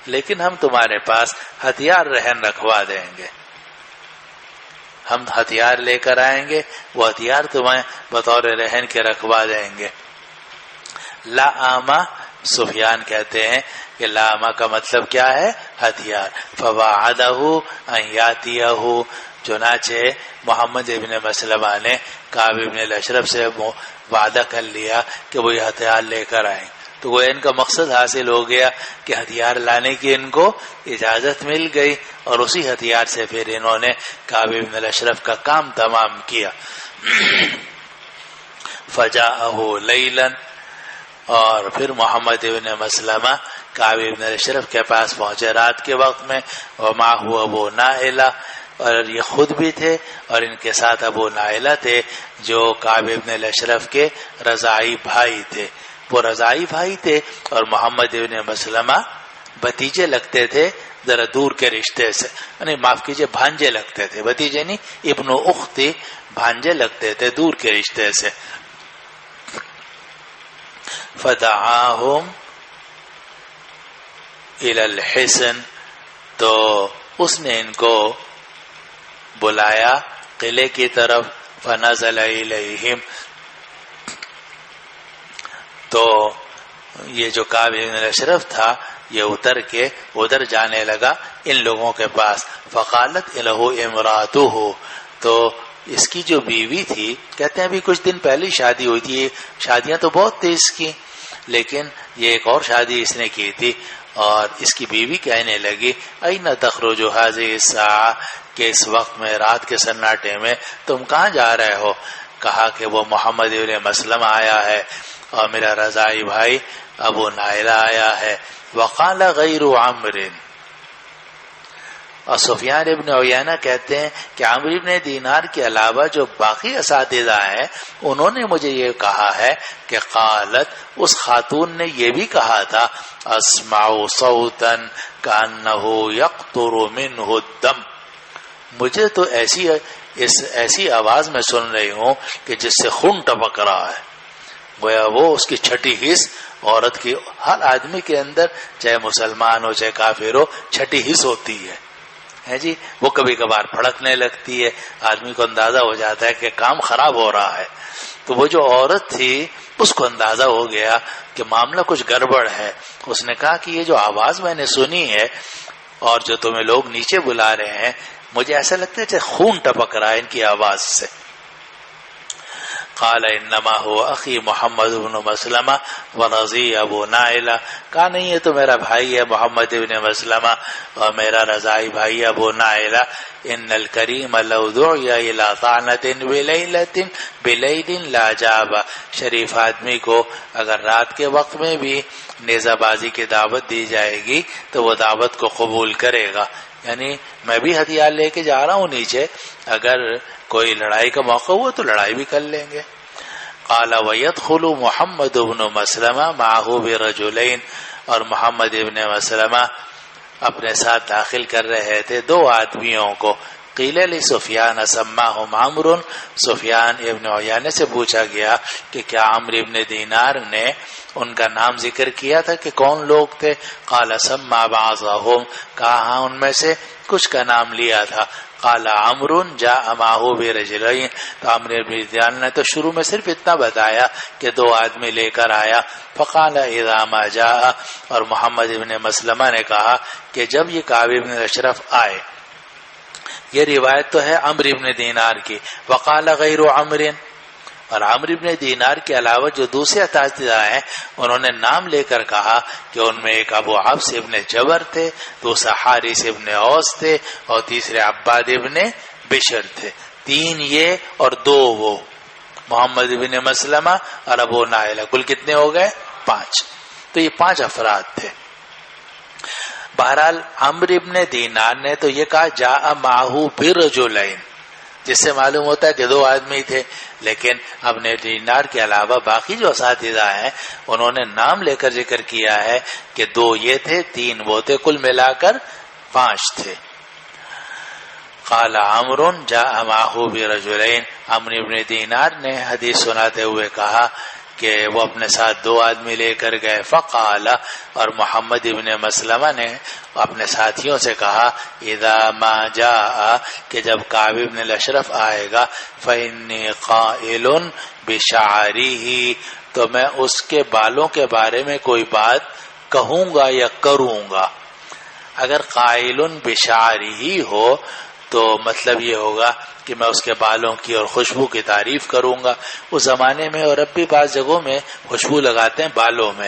لیکن ہم تمہارے پاس ہتھیار رہن رکھوا دیں گے، ہم ہتھیار لے کر آئیں گے، وہ ہتھیار تمہیں بطور رہن کے رکھوا دیں گے. لئامہ سفیان کہتے ہیں کہ لئامہ کا مطلب کیا ہے؟ ہتھیار. فوعدہ ان یاتیہ، چنانچہ محمد ابن مسلمہ نے کعب ابن الاشرف سے وعدہ کر لیا کہ وہ یہ ہتھیار لے کر آئیں. تو وہ ان کا مقصد حاصل ہو گیا کہ ہتھیار لانے کی ان کو اجازت مل گئی اور اسی ہتھیار سے پھر انہوں نے کعب ابن الاشرف کا کام تمام کیا. فجاءہ لیلا، اور پھر محمد ابن مسلمہ کعب ابن الاشرف کے پاس پہنچے رات کے وقت میں. ومعہ ابو نائلہ، اور یہ خود بھی تھے اور ان کے ساتھ ابو نائلہ تھے جو کعب ابن الاشرف کے رضاعی بھائی تھے. وہ رضاعی بھائی تھے اور محمد ابن مسلمہ بھتیجے لگتے تھے ذرا دور کے رشتے سے، یعنی معاف کیجئے بھانجے لگتے تھے، بھتیجے نہیں، ابن اختی، بھانجے لگتے تھے دور کے رشتے سے. فدعاہم الی الحصن، تو اس نے ان کو بلایا قلعے کی طرف. فنزل الیہم، تو یہ جو کعب بن الاشرف تھا یہ اتر کے ادھر جانے لگا ان لوگوں کے پاس. فقالت لہ امراتہ، تو اس کی جو بیوی تھی، کہتے ہیں ابھی کچھ دن پہلے شادی ہوئی تھی، شادیاں تو بہت تھی اس کی، لیکن یہ ایک اور شادی اس نے کی تھی. اور اس کی بیوی کہنے لگی این تخرج هذه الساعة، کہ اس وقت میں رات کے سناٹے میں تم کہاں جا رہے ہو؟ کہا کہ وہ محمد ابن مسلم آیا ہے اور میرا رضاعی بھائی ابو نائلہ آیا ہے. وقال غیر عمر، اور سفیان ابن عیینہ کہتے ہیں کہ عمرو ابن دینار کے علاوہ جو باقی اساتذہ ہیں انہوں نے مجھے یہ کہا ہے کہ قالت، اس خاتون نے یہ بھی کہا تھا، اسمع صوتا کانہ یقطر منہ الدم، مجھے تو ایسی آواز میں سن رہی ہوں کہ جس سے خون ٹپک رہا ہے. گویا وہ اس کی چھٹی حص، عورت کی ہر آدمی کے اندر چاہے مسلمان ہو چاہے کافر ہو چھٹی حص ہوتی ہے جی، وہ کبھی کبھار پھڑکنے لگتی ہے، آدمی کو اندازہ ہو جاتا ہے کہ کام خراب ہو رہا ہے. تو وہ جو عورت تھی اس کو اندازہ ہو گیا کہ معاملہ کچھ گڑبڑ ہے. اس نے کہا کہ یہ جو آواز میں نے سنی ہے اور جو تمہیں لوگ نیچے بلا رہے ہیں، مجھے ایسا لگتا ہے کہ خون ٹپک رہا ہے ان کی آواز سے. قال انما هو اخی محمد بن مسلمہ ورضی ابو نائلہ، کہا نہیں یہ تو میرا بھائی ہے محمد بن مسلمہ اور میرا رضائی بھائی ابو نائلہ. ان الکریم لو دعی الی طعنۃ بلیل لاجاب، شریف آدمی کو اگر رات کے وقت میں بھی نیزہ بازی کی دعوت دی جائے گی تو وہ دعوت کو قبول کرے گا. یعنی میں بھی ہتھیار لے کے جا رہا ہوں نیچے، اگر کوئی لڑائی کا موقع ہوا تو لڑائی بھی کر لیں گے. قال ويدخل محمد بن مسلمہ معه برجلین، اور محمد ابن مسلمہ اپنے ساتھ داخل کر رہے تھے دو آدمیوں کو. قیل لسفیان سماہم عمرو، سفیان ابن عیینہ سے پوچھا گیا کہ کیا عمرو ابن دینار نے ان کا نام ذکر کیا تھا کہ کون لوگ تھے؟ قال سما بعضهم، کہا ہاں ان میں سے کچھ کا نام لیا تھا. قال عمرو جاء معه برجلین، تو عمرو ابن دینار نے تو شروع میں صرف اتنا بتایا کہ دو آدمی لے کر آیا. فقال اذا ما جاء، اور محمد ابن مسلمہ نے کہا کہ جب یہ کعب ابن اشرف آئے. یہ روایت تو ہے عمرو ابن دینار کی. وقال غیر عمرو، اور عمرو ابن دینار کے علاوہ جو دوسرے اساتذہ ہیں انہوں نے نام لے کر کہا کہ ان میں ایک ابو حفص ابن جبر تھے، دوسرا حارث ابن اوس تھے، اور تیسرے عباد ابن بشر تھے. تین یہ اور دو وہ، محمد ابن مسلمہ اور ابو نائلہ، کل کتنے ہو گئے؟ 5. تو یہ 5 افراد تھے. بہرحال عمرو ابن دینار نے تو یہ کہا جاء معه برجلین، جس سے معلوم ہوتا ہے کہ دو آدمی تھے. لیکن ابن دینار کے علاوہ باقی جو اساتذہ ہیں انہوں نے نام لے کر ذکر کیا ہے کہ 2 یہ تھے 3 وہ تھے، کل ملا کر 5 تھے. قال عمرو جاء معه برجلین، عمرو ابن دینار نے حدیث سناتے ہوئے کہا کہ وہ اپنے ساتھ 2 آدمی لے کر گئے. فقال، اور محمد ابن مسلمہ نے اپنے ساتھیوں سے کہا اذا ما جاء، کہ جب کعب ابن الاشرف آئے گا فإنی قائل بشعریہ، تو میں اس کے بالوں کے بارے میں کوئی بات کہوں گا یا کروں گا. اگر قائل بشعریہ ہو تو مطلب یہ ہوگا کہ میں اس کے بالوں کی اور خوشبو کی تعریف کروں گا. اس زمانے میں اور اب بھی بعض جگہوں میں خوشبو لگاتے ہیں بالوں میں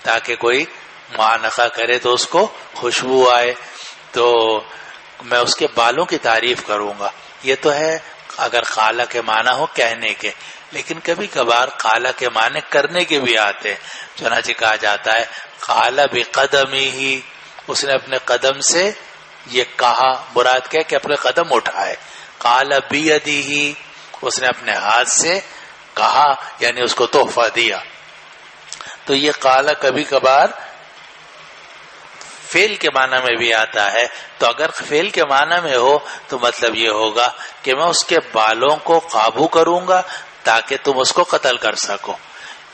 تاکہ کوئی معانقہ کرے تو اس کو خوشبو آئے، تو میں اس کے بالوں کی تعریف کروں گا. یہ تو ہے اگر قال کے معنی ہو کہنے کے، لیکن کبھی کبھار قال کے معنی کرنے کے بھی آتے ہیں. چنانچہ کہا جاتا ہے قال بقدمہ، اس نے اپنے قدم سے یہ کہا، مراد کیا کہ اپنے قدم اٹھائے. قال بیدہ، اس نے اپنے ہاتھ سے کہا، یعنی اس کو تحفہ دیا. تو یہ قال کبھی کبھار فعل کے معنی میں بھی آتا ہے. تو اگر فعل کے معنی میں ہو تو مطلب یہ ہوگا کہ میں اس کے بالوں کو قابو کروں گا تاکہ تم اس کو قتل کر سکو.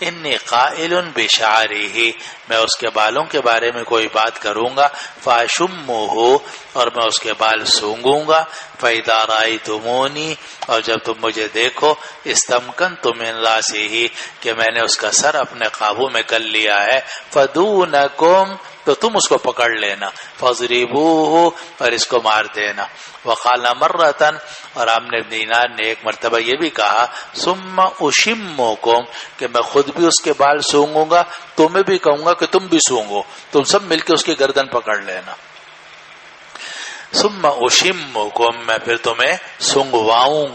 انی قائل بشعریہ، میں اس کے بالوں کے بارے میں کوئی بات کروں گا. فاشمہ، اور میں اس کے بال سونگوں گا. فاذا رأیتمونی، اور جب تم مجھے دیکھو. استمکنت من راسہ، کہ میں نے اس کا سر اپنے قابو میں کر لیا ہے. فدونکم، تو تم اس کو پکڑ لینا. فضربوہ، اور اس کو مار دینا. وقال مرتن، اور عمرو بن دینار نے ایک مرتبہ یہ بھی کہا ثم اشمکم، کہ میں خود بھی اس کے بال سونگوں گا، تمہیں بھی کہوں گا کہ تم بھی سونگو، تم سب مل کے اس کی گردن پکڑ لینا. ثم اشمکم، میں پھر تمہیں سونگواؤں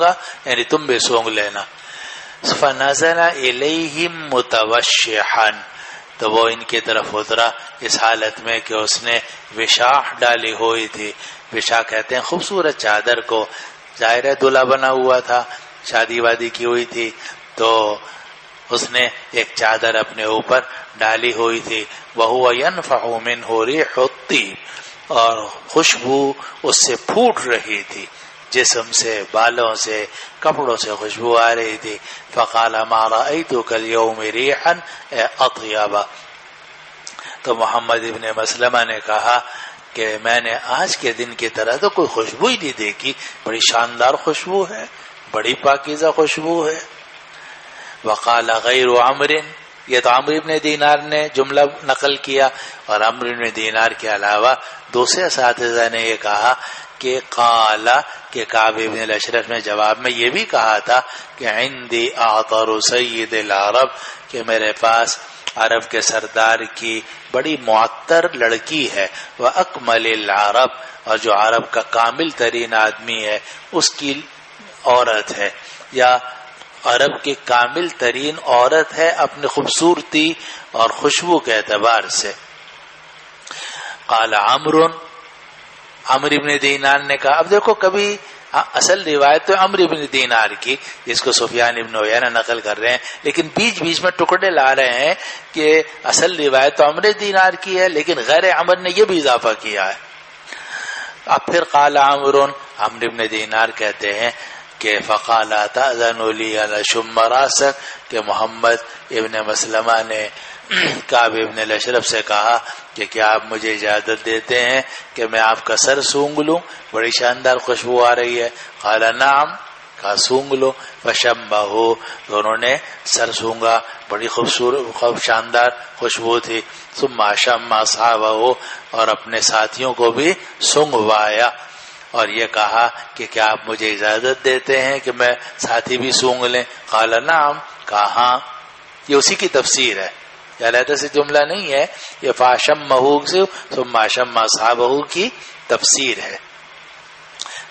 گا یعنی تم بھی سونگ لینا. فنزل الیہم متوشحا، تو وہ ان کی طرف اترا اس حالت میں کہ اس نے وشاح ڈالی ہوئی تھی. وشاح کہتے ہیں خوبصورت چادر کو، ظاہر ہے دلہا بنا ہوا تھا، شادی وادی کی ہوئی تھی، تو اس نے ایک چادر اپنے اوپر ڈالی ہوئی تھی. وَهُوَ يَنْفَحُ مِنْهُ رِيحُ الطِّيبِ، اور خوشبو اس سے پھوٹ رہی تھی، جسم سے، بالوں سے، کپڑوں سے خوشبو آ رہی تھی. فقال ما رأيتك اليوم ريحا اطيب، تو محمد ابن مسلمہ نے کہا کہ میں نے آج کے دن کی طرح تو کوئی خوشبو ہی نہیں دیکھی، بڑی شاندار خوشبو ہے، بڑی پاکیزہ خوشبو ہے. وقال غیر عمرو، یہ تو عمرو ابن دینار نے جملہ نقل کیا، اور عمرو ابن دینار کے علاوہ دوسرے اساتذہ نے یہ کہا کہ قال کہ کعب ابن الاشرف نے جواب میں یہ بھی کہا تھا کہ عندي اعطر سید العرب، کہ میرے پاس عرب کے سردار کی بڑی معطر لڑکی ہے، واکمل العرب، اور جو عرب کا کامل ترین آدمی ہے اس کی عورت ہے، یا عرب کی کامل ترین عورت ہے اپنی خوبصورتی اور خوشبو کے اعتبار سے۔ قال عمرو ابن دینار نے کہا، اب دیکھو کبھی اصل روایت تو عمرو ابن دینار کی جس کو سفیان ابن عیینہ نقل کر رہے ہیں، لیکن بیچ بیچ میں ٹکڑے لا رہے ہیں کہ اصل روایت تو عمرو دینار کی ہے لیکن غیر عمر نے یہ بھی اضافہ کیا ہے۔ اب پھر قال عمرو ابن دینار کہتے ہیں کہ فقال تأذن لی ان اشم راسک، کہ محمد ابن مسلمہ نے کعب ابن الاشرف سے کہا کہ کیا آپ مجھے اجازت دیتے ہیں کہ میں آپ کا سر سونگ لوں، بڑی شاندار خوشبو آ رہی ہے۔ قال نعم، کہا سونگ لو۔ فشمہ، دونوں نے سر سونگا، بڑی خوبصورت شاندار خوشبو تھی۔ ثم شم اصحابہ، اور اپنے ساتھیوں کو بھی سونگوایا، اور یہ کہا کہ کیا آپ مجھے اجازت دیتے ہیں کہ میں ساتھی بھی سونگ لیں؟ قال نعم، کہا ہاں۔ یہ اسی کی تفسیر ہے، یہ علیحدہ سے جملہ نہیں ہے، یہ فاشمہ سے ثم شم اصحابہ کی تفسیر ہے۔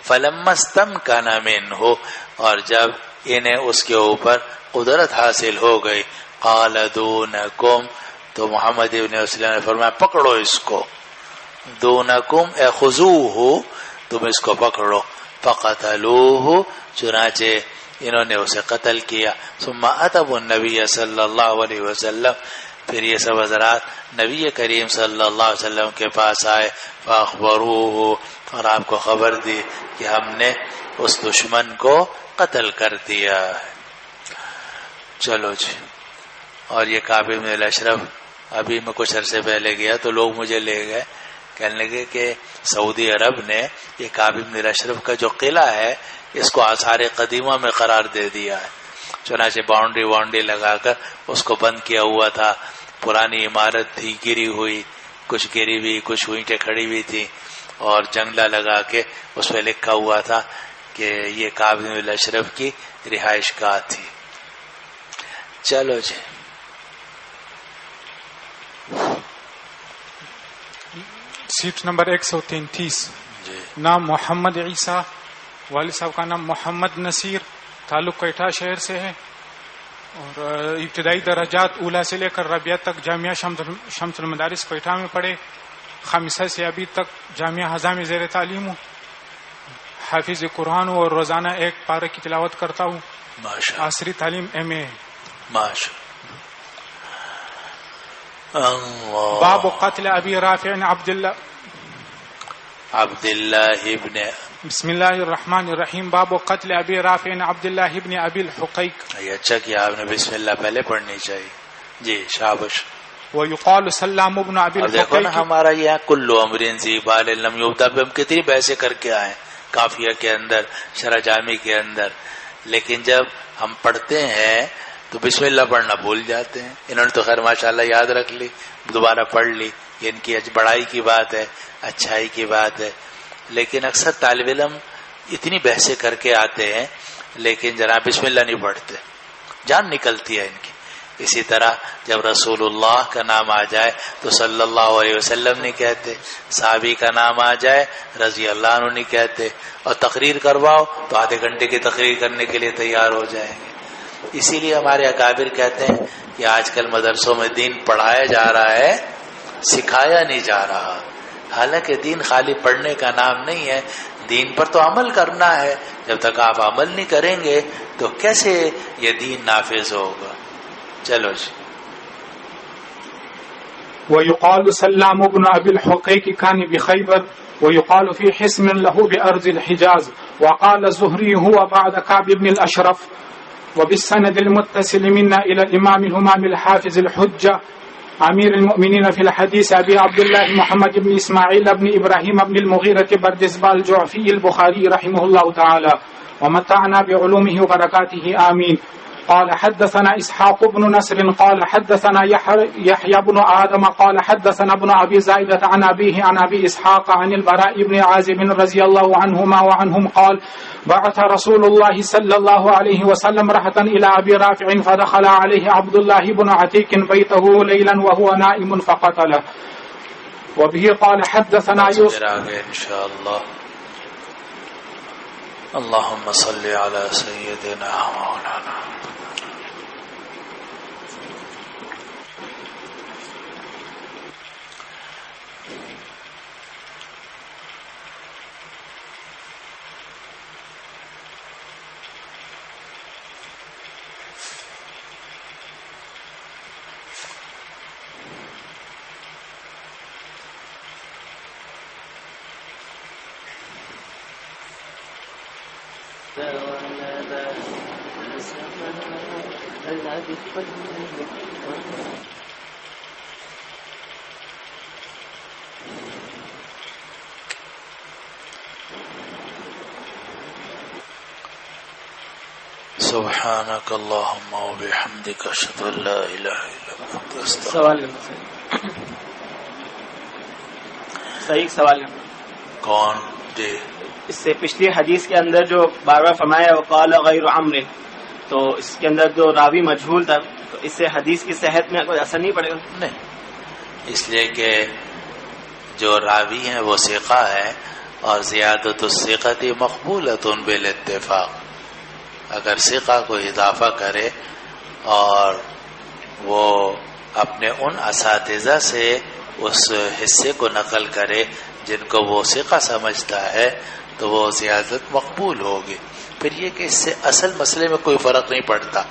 فلما استمکن منہ، اور جب انہیں اس کے اوپر قدرت حاصل ہو گئی، قال دونکم، تو محمد ابن مسلم نے فرمایا پکڑو اس کو، دونکم اخذوہ، تم اس کو پکڑو۔ فقتلوہ، چنانچہ انہوں نے اسے قتل کیا۔ ثم اتوا النبی صلی اللہ علیہ وسلم، پھر یہ سب حضرات نبی کریم صلی اللہ علیہ وسلم کے پاس آئے، فاخبروہ، اور آپ کو خبر دی کہ ہم نے اس دشمن کو قتل کر دیا ہے۔ چلو جی، اور یہ کعب بن الاشرف، ابھی میں کچھ عرصے پہلے گیا تو لوگ مجھے لے گئے، کہنے لگے کہ سعودی عرب نے یہ کعب بن الاشرف کا جو قلعہ ہے اس کو آثار قدیمہ میں قرار دے دیا ہے، چنانچہ باؤنڈری لگا کر اس کو بند کیا ہوا تھا۔ پرانی عمارت تھی، گری ہوئی، کچھ گری ہوئی، کچھ اینٹیں کھڑی ہوئی تھی، اور جنگلہ لگا کے اس پہ لکھا ہوا تھا کہ یہ کعب بن الاشرف کی رہائش گاہ تھی۔ چلو جی، سیٹ نمبر 133، جی نام محمد عیسیٰ، والد صاحب کا نام محمد نصیر، تعلق کوئٹہ شہر سے ہے، اور ابتدائی درجات اولا سے لے کر رابعہ تک جامعہ شمس المدارس کوئٹہ میں پڑھے، خامسہ سے ابھی تک جامعہ ہزا میں زیر تعلیم ہوں، حافظ قرآن ہوں اور روزانہ ایک پارہ کی تلاوت کرتا ہوں، ماشاء عصری تعلیم ایم اے ہے۔ ماشاء اللہ۔ باب قتل ابی رافع عبداللہ ابن، بسم اللہ الرحمن الرحیم، باب قتل ابی رافع عبداللہ ابن ابی الحقیق۔ یہ اچھا کیا آپ نے بسم اللہ پہلے پڑھنی چاہیے، جی شابش۔ ویقال سلام ابن ابی اور دیکھو نا الحقیق، ہمارا یہ کلو امرین ذی بال لم یبدا، پہ ہم کتنی بحثیں کر کے آئے کافیہ کے اندر، شرح جامی کے اندر، لیکن جب ہم پڑھتے ہیں تو بسم اللہ پڑھنا بھول جاتے ہیں۔ انہوں نے تو خیر ماشاءاللہ یاد رکھ لی، دوبارہ پڑھ لی، یہ ان کی بڑائی کی بات ہے، اچھائی کی بات ہے، لیکن اکثر طالب علم اتنی بحثیں کر کے آتے ہیں لیکن جناب بسم اللہ نہیں پڑھتے، جان نکلتی ہے ان کی۔ اسی طرح جب رسول اللہ کا نام آ جائے تو صلی اللہ علیہ وسلم نہیں کہتے، صحابی کا نام آ جائے رضی اللہ عنہ نہیں کہتے، اور تقریر کرواؤ تو آدھے گھنٹے کی تقریر کرنے کے لیے تیار ہو جائیں گے۔ اسی لیے ہمارے اکابر کہتے ہیں کہ آج کل مدرسوں میں دین پڑھایا جا رہا ہے، سکھایا نہیں جا رہا، حالانکہ دین خالی پڑھنے کا نام نہیں ہے، دین پر تو عمل کرنا ہے۔ جب تک آپ عمل نہیں کریں گے تو کیسے یہ دین نافذ ہوگا؟ چلو جی۔ ويقال سلام بن أبي الحقيق كان بخيبر ويقال في حصن له بأرض الحجاز. وقال الزهري هو بعد كعب بن الأشرف. وبالسند المتصل منا إلى الإمام الهمام الحافظ الحجة أمير المؤمنين في الحديث أبي عبد الله محمد بن إسماعيل بن إبراهيم بن المغيرة بردزبال الجعفي البخاري رحمه الله تعالى ومتعنا بعلومه وبركاته آمين. قال حدثنا إسحاق بن نصر قال حدثنا يحيى بن آدم قال حدثنا ابن أبي زائدة عن أبيه عن أبي إسحاق عن البراء بن عازب رضي الله عنهما وعنهم قال بعث رسول الله صلى الله عليه وسلم رهطا إلى أبي رافع فدخل عليه عبد الله بن عتيك بيته ليلا وهو نائم فقتله. وبه قال حدثنا يوسف. ان شاء الله. اللهم صل على سيدنا مولانا. سبحانك اللهم وبحمدك اشهد ان لا اله الا انت استغفرك. سوال صحیح سوال کون جی؟ اس سے پچھلی حدیث کے اندر جو بار بار فرمایا وقال غیر عمرو، تو اس کے اندر جو راوی مجہول تھا، تو اس سے حدیث کی صحت میں کوئی اثر نہیں پڑے گا؟ نہیں، اس لیے کہ جو راوی ہیں وہ ثقہ ہے، اور زیادت الثقۃ مقبولۃ بالاتفاق. اگر ثقہ کو اضافہ کرے اور وہ اپنے ان اساتذہ سے اس حصے کو نقل کرے جن کو وہ ثقہ سمجھتا ہے تو وہ زیادت مقبول ہوگی. پھر یہ کہ اس سے اصل مسئلے میں کوئی فرق نہیں پڑتا،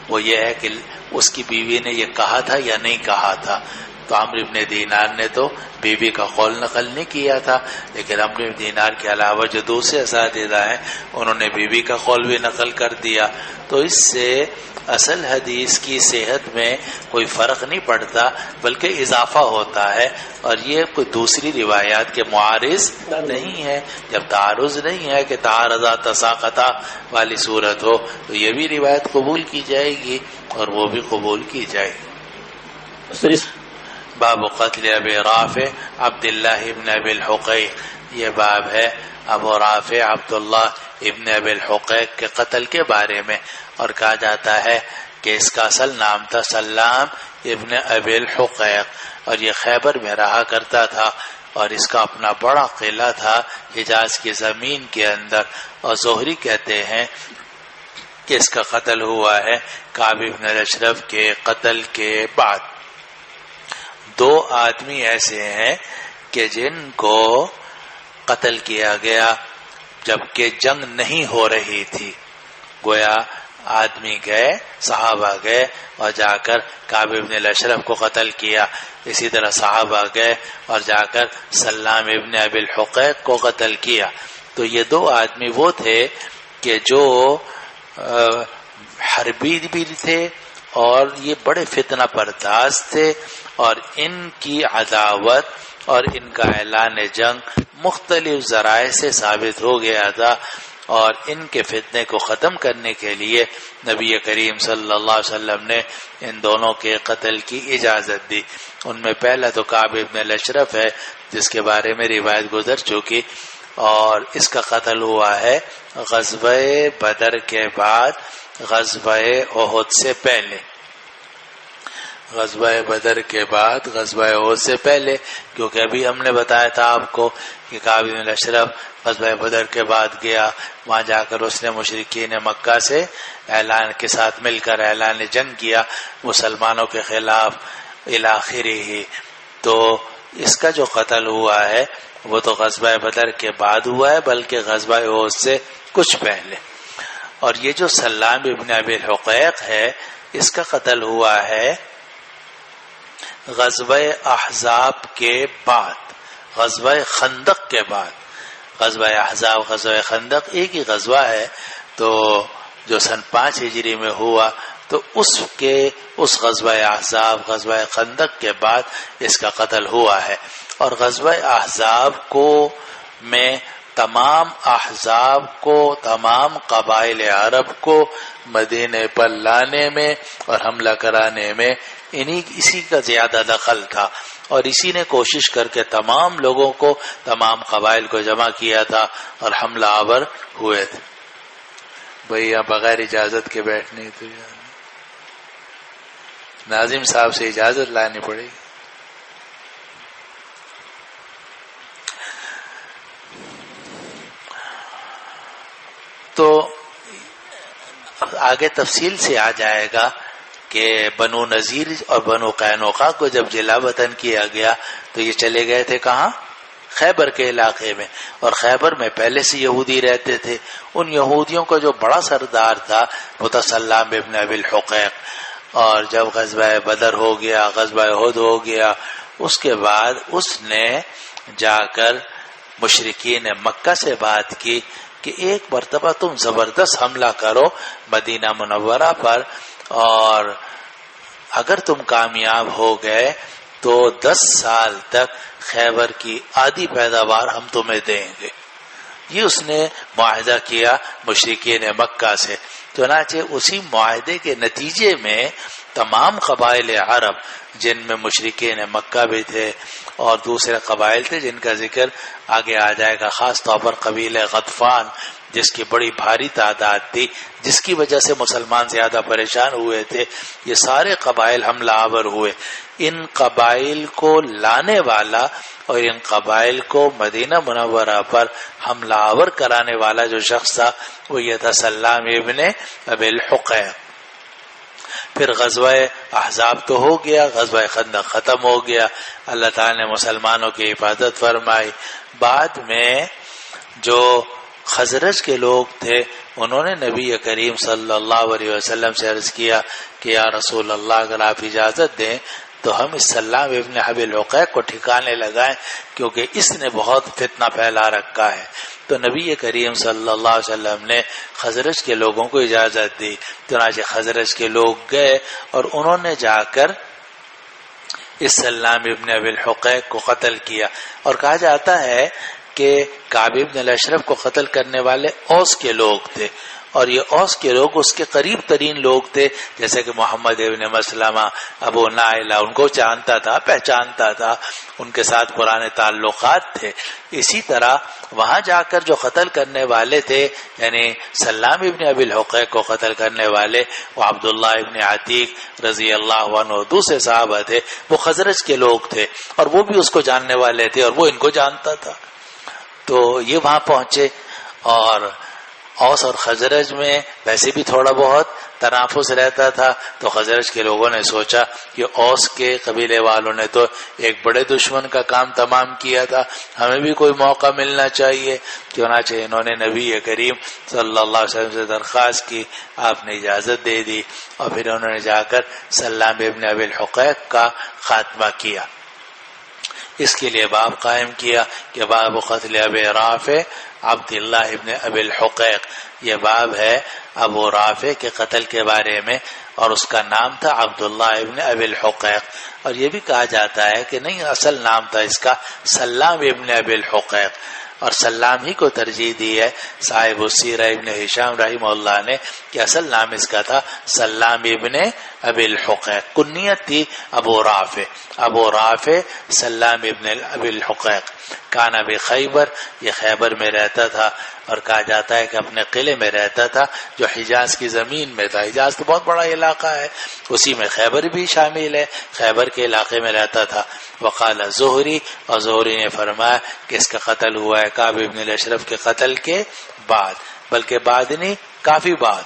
وہ یہ ہے کہ اس کی بیوی نے یہ کہا تھا یا نہیں کہا تھا. تو عمرو بن دینار نے تو بیوی کا قول نقل نہیں کیا تھا، لیکن عمرو بن دینار کے علاوہ جو دوسرے اساتذہ ہیں انہوں نے بیوی کا قول بھی نقل کر دیا. تو اس سے اصل حدیث کی صحت میں کوئی فرق نہیں پڑتا بلکہ اضافہ ہوتا ہے، اور یہ کوئی دوسری روایات کے معارض نہیں ہے. جب تعارض نہیں ہے کہ تعارضا تساقطا والی صورت ہو تو یہ بھی روایت قبول کی جائے گی اور وہ بھی قبول کی جائے گی. باب قتل ابی رافع عبداللہ ابن ابی الحقیق، یہ باب ہے ابو رافع عبداللہ ابن ابی الحقیق کے قتل کے بارے میں. اور کہا جاتا ہے کہ اس کا اصل نام تھا سلام ابن ابی الحقیق، اور یہ خیبر میں رہا کرتا تھا، اور اس کا اپنا بڑا قلعہ تھا حجاز کی زمین کے اندر. اور زہری کہتے ہیں کہ اس کا قتل ہوا ہے کعب بن الاشرف کے قتل کے بعد. دو آدمی ایسے ہیں کہ جن کو قتل کیا گیا جبکہ جنگ نہیں ہو رہی تھی. گویا آدمی گئے، صحابہ گئے اور جا کر کعب بن الاشرف کو قتل کیا. اسی طرح صحابہ گئے اور جا کر سلام ابن ابی الحقیق کو قتل کیا. تو یہ دو آدمی وہ تھے کہ جو حربی بھی تھے اور یہ بڑے فتنہ پرداز تھے، اور ان کی عداوت اور ان کا اعلان جنگ مختلف ذرائع سے ثابت ہو گیا تھا. اور ان کے فتنے کو ختم کرنے کے لیے نبی کریم صلی اللہ علیہ وسلم نے ان دونوں کے قتل کی اجازت دی. ان میں پہلا تو کعب بن الاشرف ہے جس کے بارے میں روایت گزر چکی، اور اس کا قتل ہوا ہے غزوہ بدر کے بعد، غزوہ احد سے پہلے. غزوہ بدر کے بعد غزوہ احد سے پہلے، کیونکہ ابھی ہم نے بتایا تھا آپ کو کہ کعب بن الاشرف غزوہ بدر کے بعد گیا، وہاں جا کر اس نے مشرکین مکہ سے اعلان کے ساتھ مل کر اعلان جنگ کیا مسلمانوں کے خلاف الاخری ہی. تو اس کا جو قتل ہوا ہے وہ تو غزوہ بدر کے بعد ہوا ہے بلکہ غزوہ احد سے کچھ پہلے. اور یہ جو سلام ابن ابی الحقیق ہے اس کا قتل ہوا ہے غزوہ احزاب کے بعد، غزوہ خندق کے بعد. غزوہ احزاب غزوہ خندق ایک ہی غزوہ ہے، تو جو سن 5 ہجری میں ہوا، تو اس غزوہ احزاب غزوہ خندق کے بعد اس کا قتل ہوا ہے. اور غزوہ احزاب کو میں تمام احزاب کو، تمام قبائل عرب کو مدینے پر لانے میں اور حملہ کرانے میں اسی کا زیادہ دخل تھا، اور اسی نے کوشش کر کے تمام لوگوں کو، تمام قبائل کو جمع کیا تھا اور حملہ آور ہوئے تھے۔ بھئی یہاں بغیر اجازت کے بیٹھنے تو ناظم صاحب سے اجازت لانی پڑے گی۔ تو آگے تفصیل سے آ جائے گا کہ بنو نذیر اور بنو قینوقا کو جب جلا وطن کیا گیا تو یہ چلے گئے تھے کہاں؟ خیبر کے علاقے میں، اور خیبر میں پہلے سے یہودی رہتے تھے۔ ان یہودیوں کا جو بڑا سردار تھا وہ تھا سلام ابن ابی الحقیق، اور جب غزوہ بدر ہو گیا، غزوہ احد ہو گیا، اس کے بعد اس نے جا کر مشرکین مکہ سے بات کی کہ ایک مرتبہ تم زبردست حملہ کرو مدینہ منورہ پر، اور اگر تم کامیاب ہو گئے تو 10 سال تک خیبر کی آدھی پیداوار ہم تمہیں دیں گے۔ یہ اس نے معاہدہ کیا مشرکین مکہ سے۔ چنانچہ اسی معاہدے کے نتیجے میں تمام قبائل عرب، جن میں مشرکین مکہ بھی تھے اور دوسرے قبائل تھے جن کا ذکر آگے آ جائے گا، خاص طور پر قبیلہ غطفان جس کی بڑی بھاری تعداد تھی، جس کی وجہ سے مسلمان زیادہ پریشان ہوئے تھے، یہ سارے قبائل حملہ آور ہوئے۔ ان قبائل کو لانے والا اور ان قبائل کو مدینہ منورہ پر حملہ آور کرانے والا جو شخص تھا وہ یہ تھا سلام ابن ابی الحقیق۔ پھر غزوہ احزاب تو ہو گیا، غزوہ خندق ختم ہو گیا، اللہ تعالی نے مسلمانوں کی حفاظت فرمائی۔ بعد میں جو خزرج کے لوگ تھے انہوں نے نبی کریم صلی اللہ علیہ وسلم سے عرض کیا کہ یا رسول اللہ اگر آپ اجازت دیں تو ہم اس سلام ابن ابی الحقیق کو ٹھکانے لگائیں، کیونکہ اس نے بہت فتنہ پھیلا رکھا ہے۔ تو نبی کریم صلی اللہ علیہ وسلم نے خزرج کے لوگوں کو اجازت دی، چنانچہ خزرج کے لوگ گئے اور انہوں نے جا کر اس سلام ابن ابی الحقیق کو قتل کیا۔ اور کہا جاتا ہے کہ کعب ابن الاشرف کو قتل کرنے والے اوس کے لوگ تھے، اور یہ اوس کے لوگ اس کے قریب ترین لوگ تھے، جیسے کہ محمد ابن مسلمہ، ابو نائلہ، ان کو جانتا تھا، پہچانتا تھا، ان کے ساتھ پرانے تعلقات تھے۔ اسی طرح وہاں جا کر جو قتل کرنے والے تھے، یعنی سلام ابن ابی الحقیق کو قتل کرنے والے وہ عبداللہ ابن عتیق رضی اللہ عنہ، دوسرے صحابہ تھے، وہ خزرج کے لوگ تھے اور وہ بھی اس کو جاننے والے تھے اور وہ ان کو جانتا تھا۔ تو یہ وہاں پہنچے، اور اوس اور خزرج میں ویسے بھی تھوڑا بہت تنافس رہتا تھا، تو خزرج کے لوگوں نے سوچا کہ اوس کے قبیلے والوں نے تو ایک بڑے دشمن کا کام تمام کیا تھا، ہمیں بھی کوئی موقع ملنا چاہیے۔ چنانچہ انہوں نے نبی کریم صلی اللہ علیہ وسلم سے درخواست کی، آپ نے اجازت دے دی، اور پھر انہوں نے جا کر سلام ابن ابی الحقیق کا خاتمہ کیا۔ اس کے لیے باب قائم کیا کہ باب قتل ابی رافع عبداللہ ابن ابی الحقیق، یہ باب ہے ابو رافع کے قتل کے بارے میں، اور اس کا نام تھا عبداللہ ابن ابی الحقیق، اور یہ بھی کہا جاتا ہے کہ نہیں، اصل نام تھا اس کا سلام ابن ابی الحقیق، اور سلام ہی کو ترجیح دی ہے صاحب السیرہ ابن ہشام رحمہ اللہ نے کہ اصل نام اس کا تھا سلام ابن ابی الحقیق، کنیت تھی ابو رافع۔ ابو رافع سلام ابن ابی الحقیق کانا بخیبر، یہ خیبر میں رہتا تھا، اور کہا جاتا ہے کہ اپنے قلعے میں رہتا تھا جو حجاز کی زمین میں تھا۔ حجاز تو بہت بڑا علاقہ ہے، اسی میں خیبر بھی شامل ہے، خیبر کے علاقے میں رہتا تھا۔ وقال زہری، اور زہری نے فرمایا کہ اس کا قتل ہوا ہے کعب ابن الاشرف کے قتل کے بعد، بلکہ بعد نہیں، کافی بعد،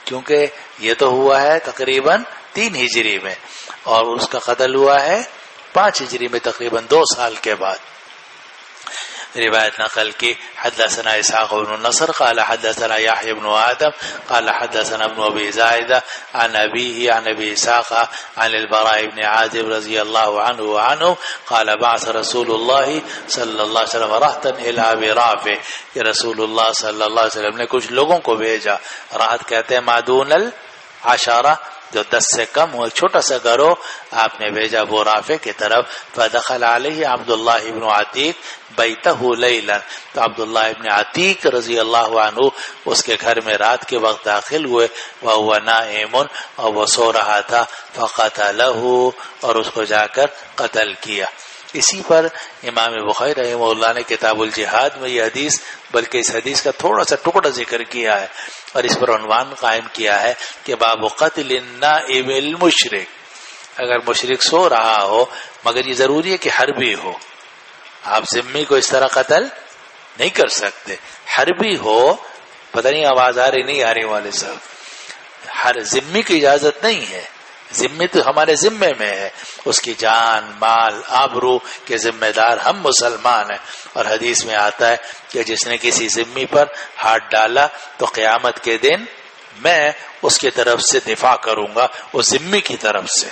کیونکہ یہ تو ہوا ہے تقریباً 3 ہجری میں، اور اس کا قتل ہوا ہے 5 ہجری میں، تقریباً 2 سال کے بعد۔ روایت نقل کی حدثنا اسحاق بن نصر قال حدثنا يحيى بن آدم قال حدثنا ابن ابي زائدة عن ابيه عن ابي اسحاق عن البراء بن عازب رضي الله عنه وعنه قال بعث رسول الله صلى الله عليه وسلم رهطا الى ابي رافع، کہ رسول اللہ صلی اللہ علیہ وسلم نے کچھ لوگوں کو بھیجا، راحت کہتے ہیں مادون العشرہ، جو 10 سے کم ہو، چھوٹا سا گھر ہو، آپ نے بھیجا ابو رافع کی طرف. فدخل علیہ عبداللہ ابن عتیق بیتہ لیلا، تو عبداللہ ابن عتیق رضی اللہ عنہ اس کے گھر میں رات کے وقت داخل ہوئے. وہو نائم، اور وہ سو رہا تھا. فقتلہ، اور اس کو جا کر قتل کیا. اسی پر امام بخاری رحمہ اللہ نے کتاب الجہاد میں یہ حدیث، بلکہ اس حدیث کا تھوڑا سا ٹکڑا ذکر کیا ہے اور اس پر عنوان قائم کیا ہے کہ باب قتل النائم المشرک. اگر مشرک سو رہا ہو، مگر یہ ضروری ہے کہ حربی ہو. آپ ذمی کو اس طرح قتل نہیں کر سکتے. حربی ہو، پتہ نہیں آواز آ رہی نہیں آ رہی والے صاحب، ہر ذمی کی اجازت نہیں ہے. ذمہ تو ہمارے ذمے میں ہے، اس کی جان مال آبرو کے ذمہ دار ہم مسلمان ہیں. اور حدیث میں آتا ہے کہ جس نے کسی ذمی پر ہاتھ ڈالا تو قیامت کے دن میں اس کی طرف سے دفاع کروں گا، اس ذمی کی طرف سے.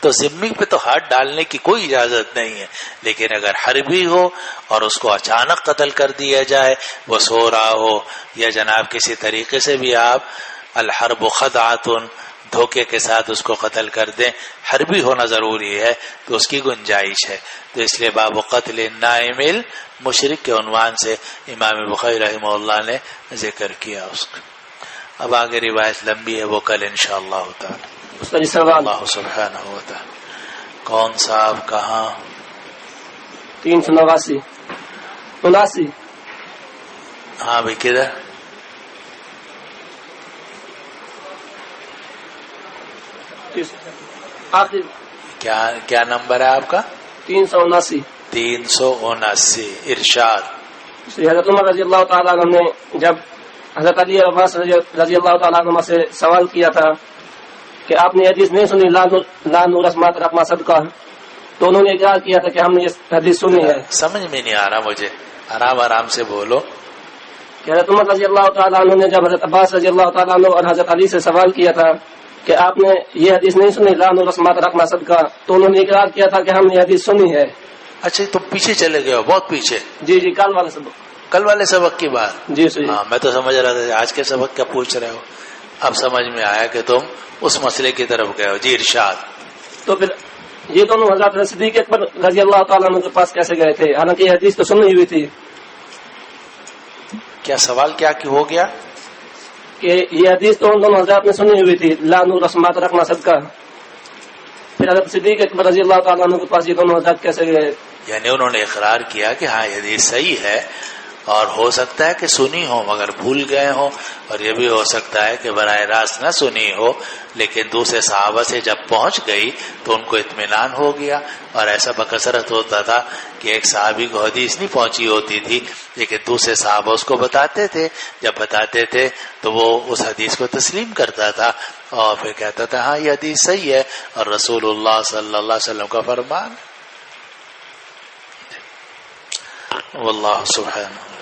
تو ذمی پہ تو ہاتھ ڈالنے کی کوئی اجازت نہیں ہے. لیکن اگر حربی ہو اور اس کو اچانک قتل کر دیا جائے، وہ سو رہا ہو، یا جناب کسی طریقے سے بھی آپ الحرب خدعۃ، دھوکے کے ساتھ اس کو قتل کر دیں، حربی ہونا ضروری ہے، تو اس کی گنجائش ہے. تو اس لیے باب قتل النائم المشرک کے عنوان سے امام بخاری رحمہ اللہ نے ذکر کیا اس کا. اب آگے روایت لمبی ہے، وہ کل انشاءاللہ تعالی. اللہ سبحانہ و تعالی. کون صاحب کہاں؟ 389 ہاں بھائی کدھر؟ کیا نمبر ہے آپ کا؟ 379. 379. ارشاد. حضرت عمر رضی اللہ تعالیٰ عنہ نے جب حضرت علی عباس رضی اللہ تعالیٰ عنہ سے سوال کیا تھا کہ آپ نے حدیث نہیں سنی لا نورث ما ترک ما صدقہ، تو انہوں نے اقرار کیا تھا کہ ہم نے یہ حدیث سنی ہے. سمجھ میں نہیں آ رہا مجھے، آرام سے بولو. کہ حضرت عمر رضی اللہ تعالیٰ عنہ نے جب حضرت عباس رضی اللہ تعالیٰ عنہ اور حضرت علی سے سوال کیا تھا کہ آپ نے یہ حدیث نہیں سنی لا نورث ما ترک ما صدقہ، تو انہوں نے اقرار کیا تھا کہ ہم نے یہ حدیث سنی ہے. اچھا تم پیچھے چلے گئے ہو، بہت پیچھے. جی کل والے سبق. کل والے سبق کی بات؟ جی صحیح. ہاں میں تو سمجھ رہا تھا آج کے سبق کیا پوچھ رہے ہو. اب سمجھ میں آیا کہ تم اس مسئلے کی طرف گئے ہو. جی ارشاد. تو پھر یہ دونوں حضرت صدیق اکبر رضی اللہ تعالیٰ عنہ کے پاس کیسے گئے تھے، حالانکہ یہ حدیث تو سنی ہوئی تھی؟ کیا سوال کیا کہ ہو گیا کہ یہ حدیث تو ان دونوں حضرات نے سنی ہوئی تھی لا نورث ما ترک ما صدقہ، پھر حضرت صدیق اکبر رضی اللہ تعالیٰ عنہ کے پاس یہ دونوں حضرات کیسے گئے؟ یعنی انہوں نے اقرار کیا کہ ہاں یہ حدیث صحیح ہے، اور ہو سکتا ہے کہ سنی ہو مگر بھول گئے ہوں، اور یہ بھی ہو سکتا ہے کہ براہ راست نہ سنی ہو، لیکن دوسرے صحابہ سے جب پہنچ گئی تو ان کو اطمینان ہو گیا. اور ایسا بکثرت ہوتا تھا کہ ایک صحابی کو حدیث نہیں پہنچی ہوتی تھی، لیکن دوسرے صحابہ اس کو بتاتے تھے. جب بتاتے تھے تو وہ اس حدیث کو تسلیم کرتا تھا اور پھر کہتا تھا ہاں یہ حدیث صحیح ہے اور رسول اللہ صلی اللہ علیہ وسلم کا فرمان. واللہ سبحانہ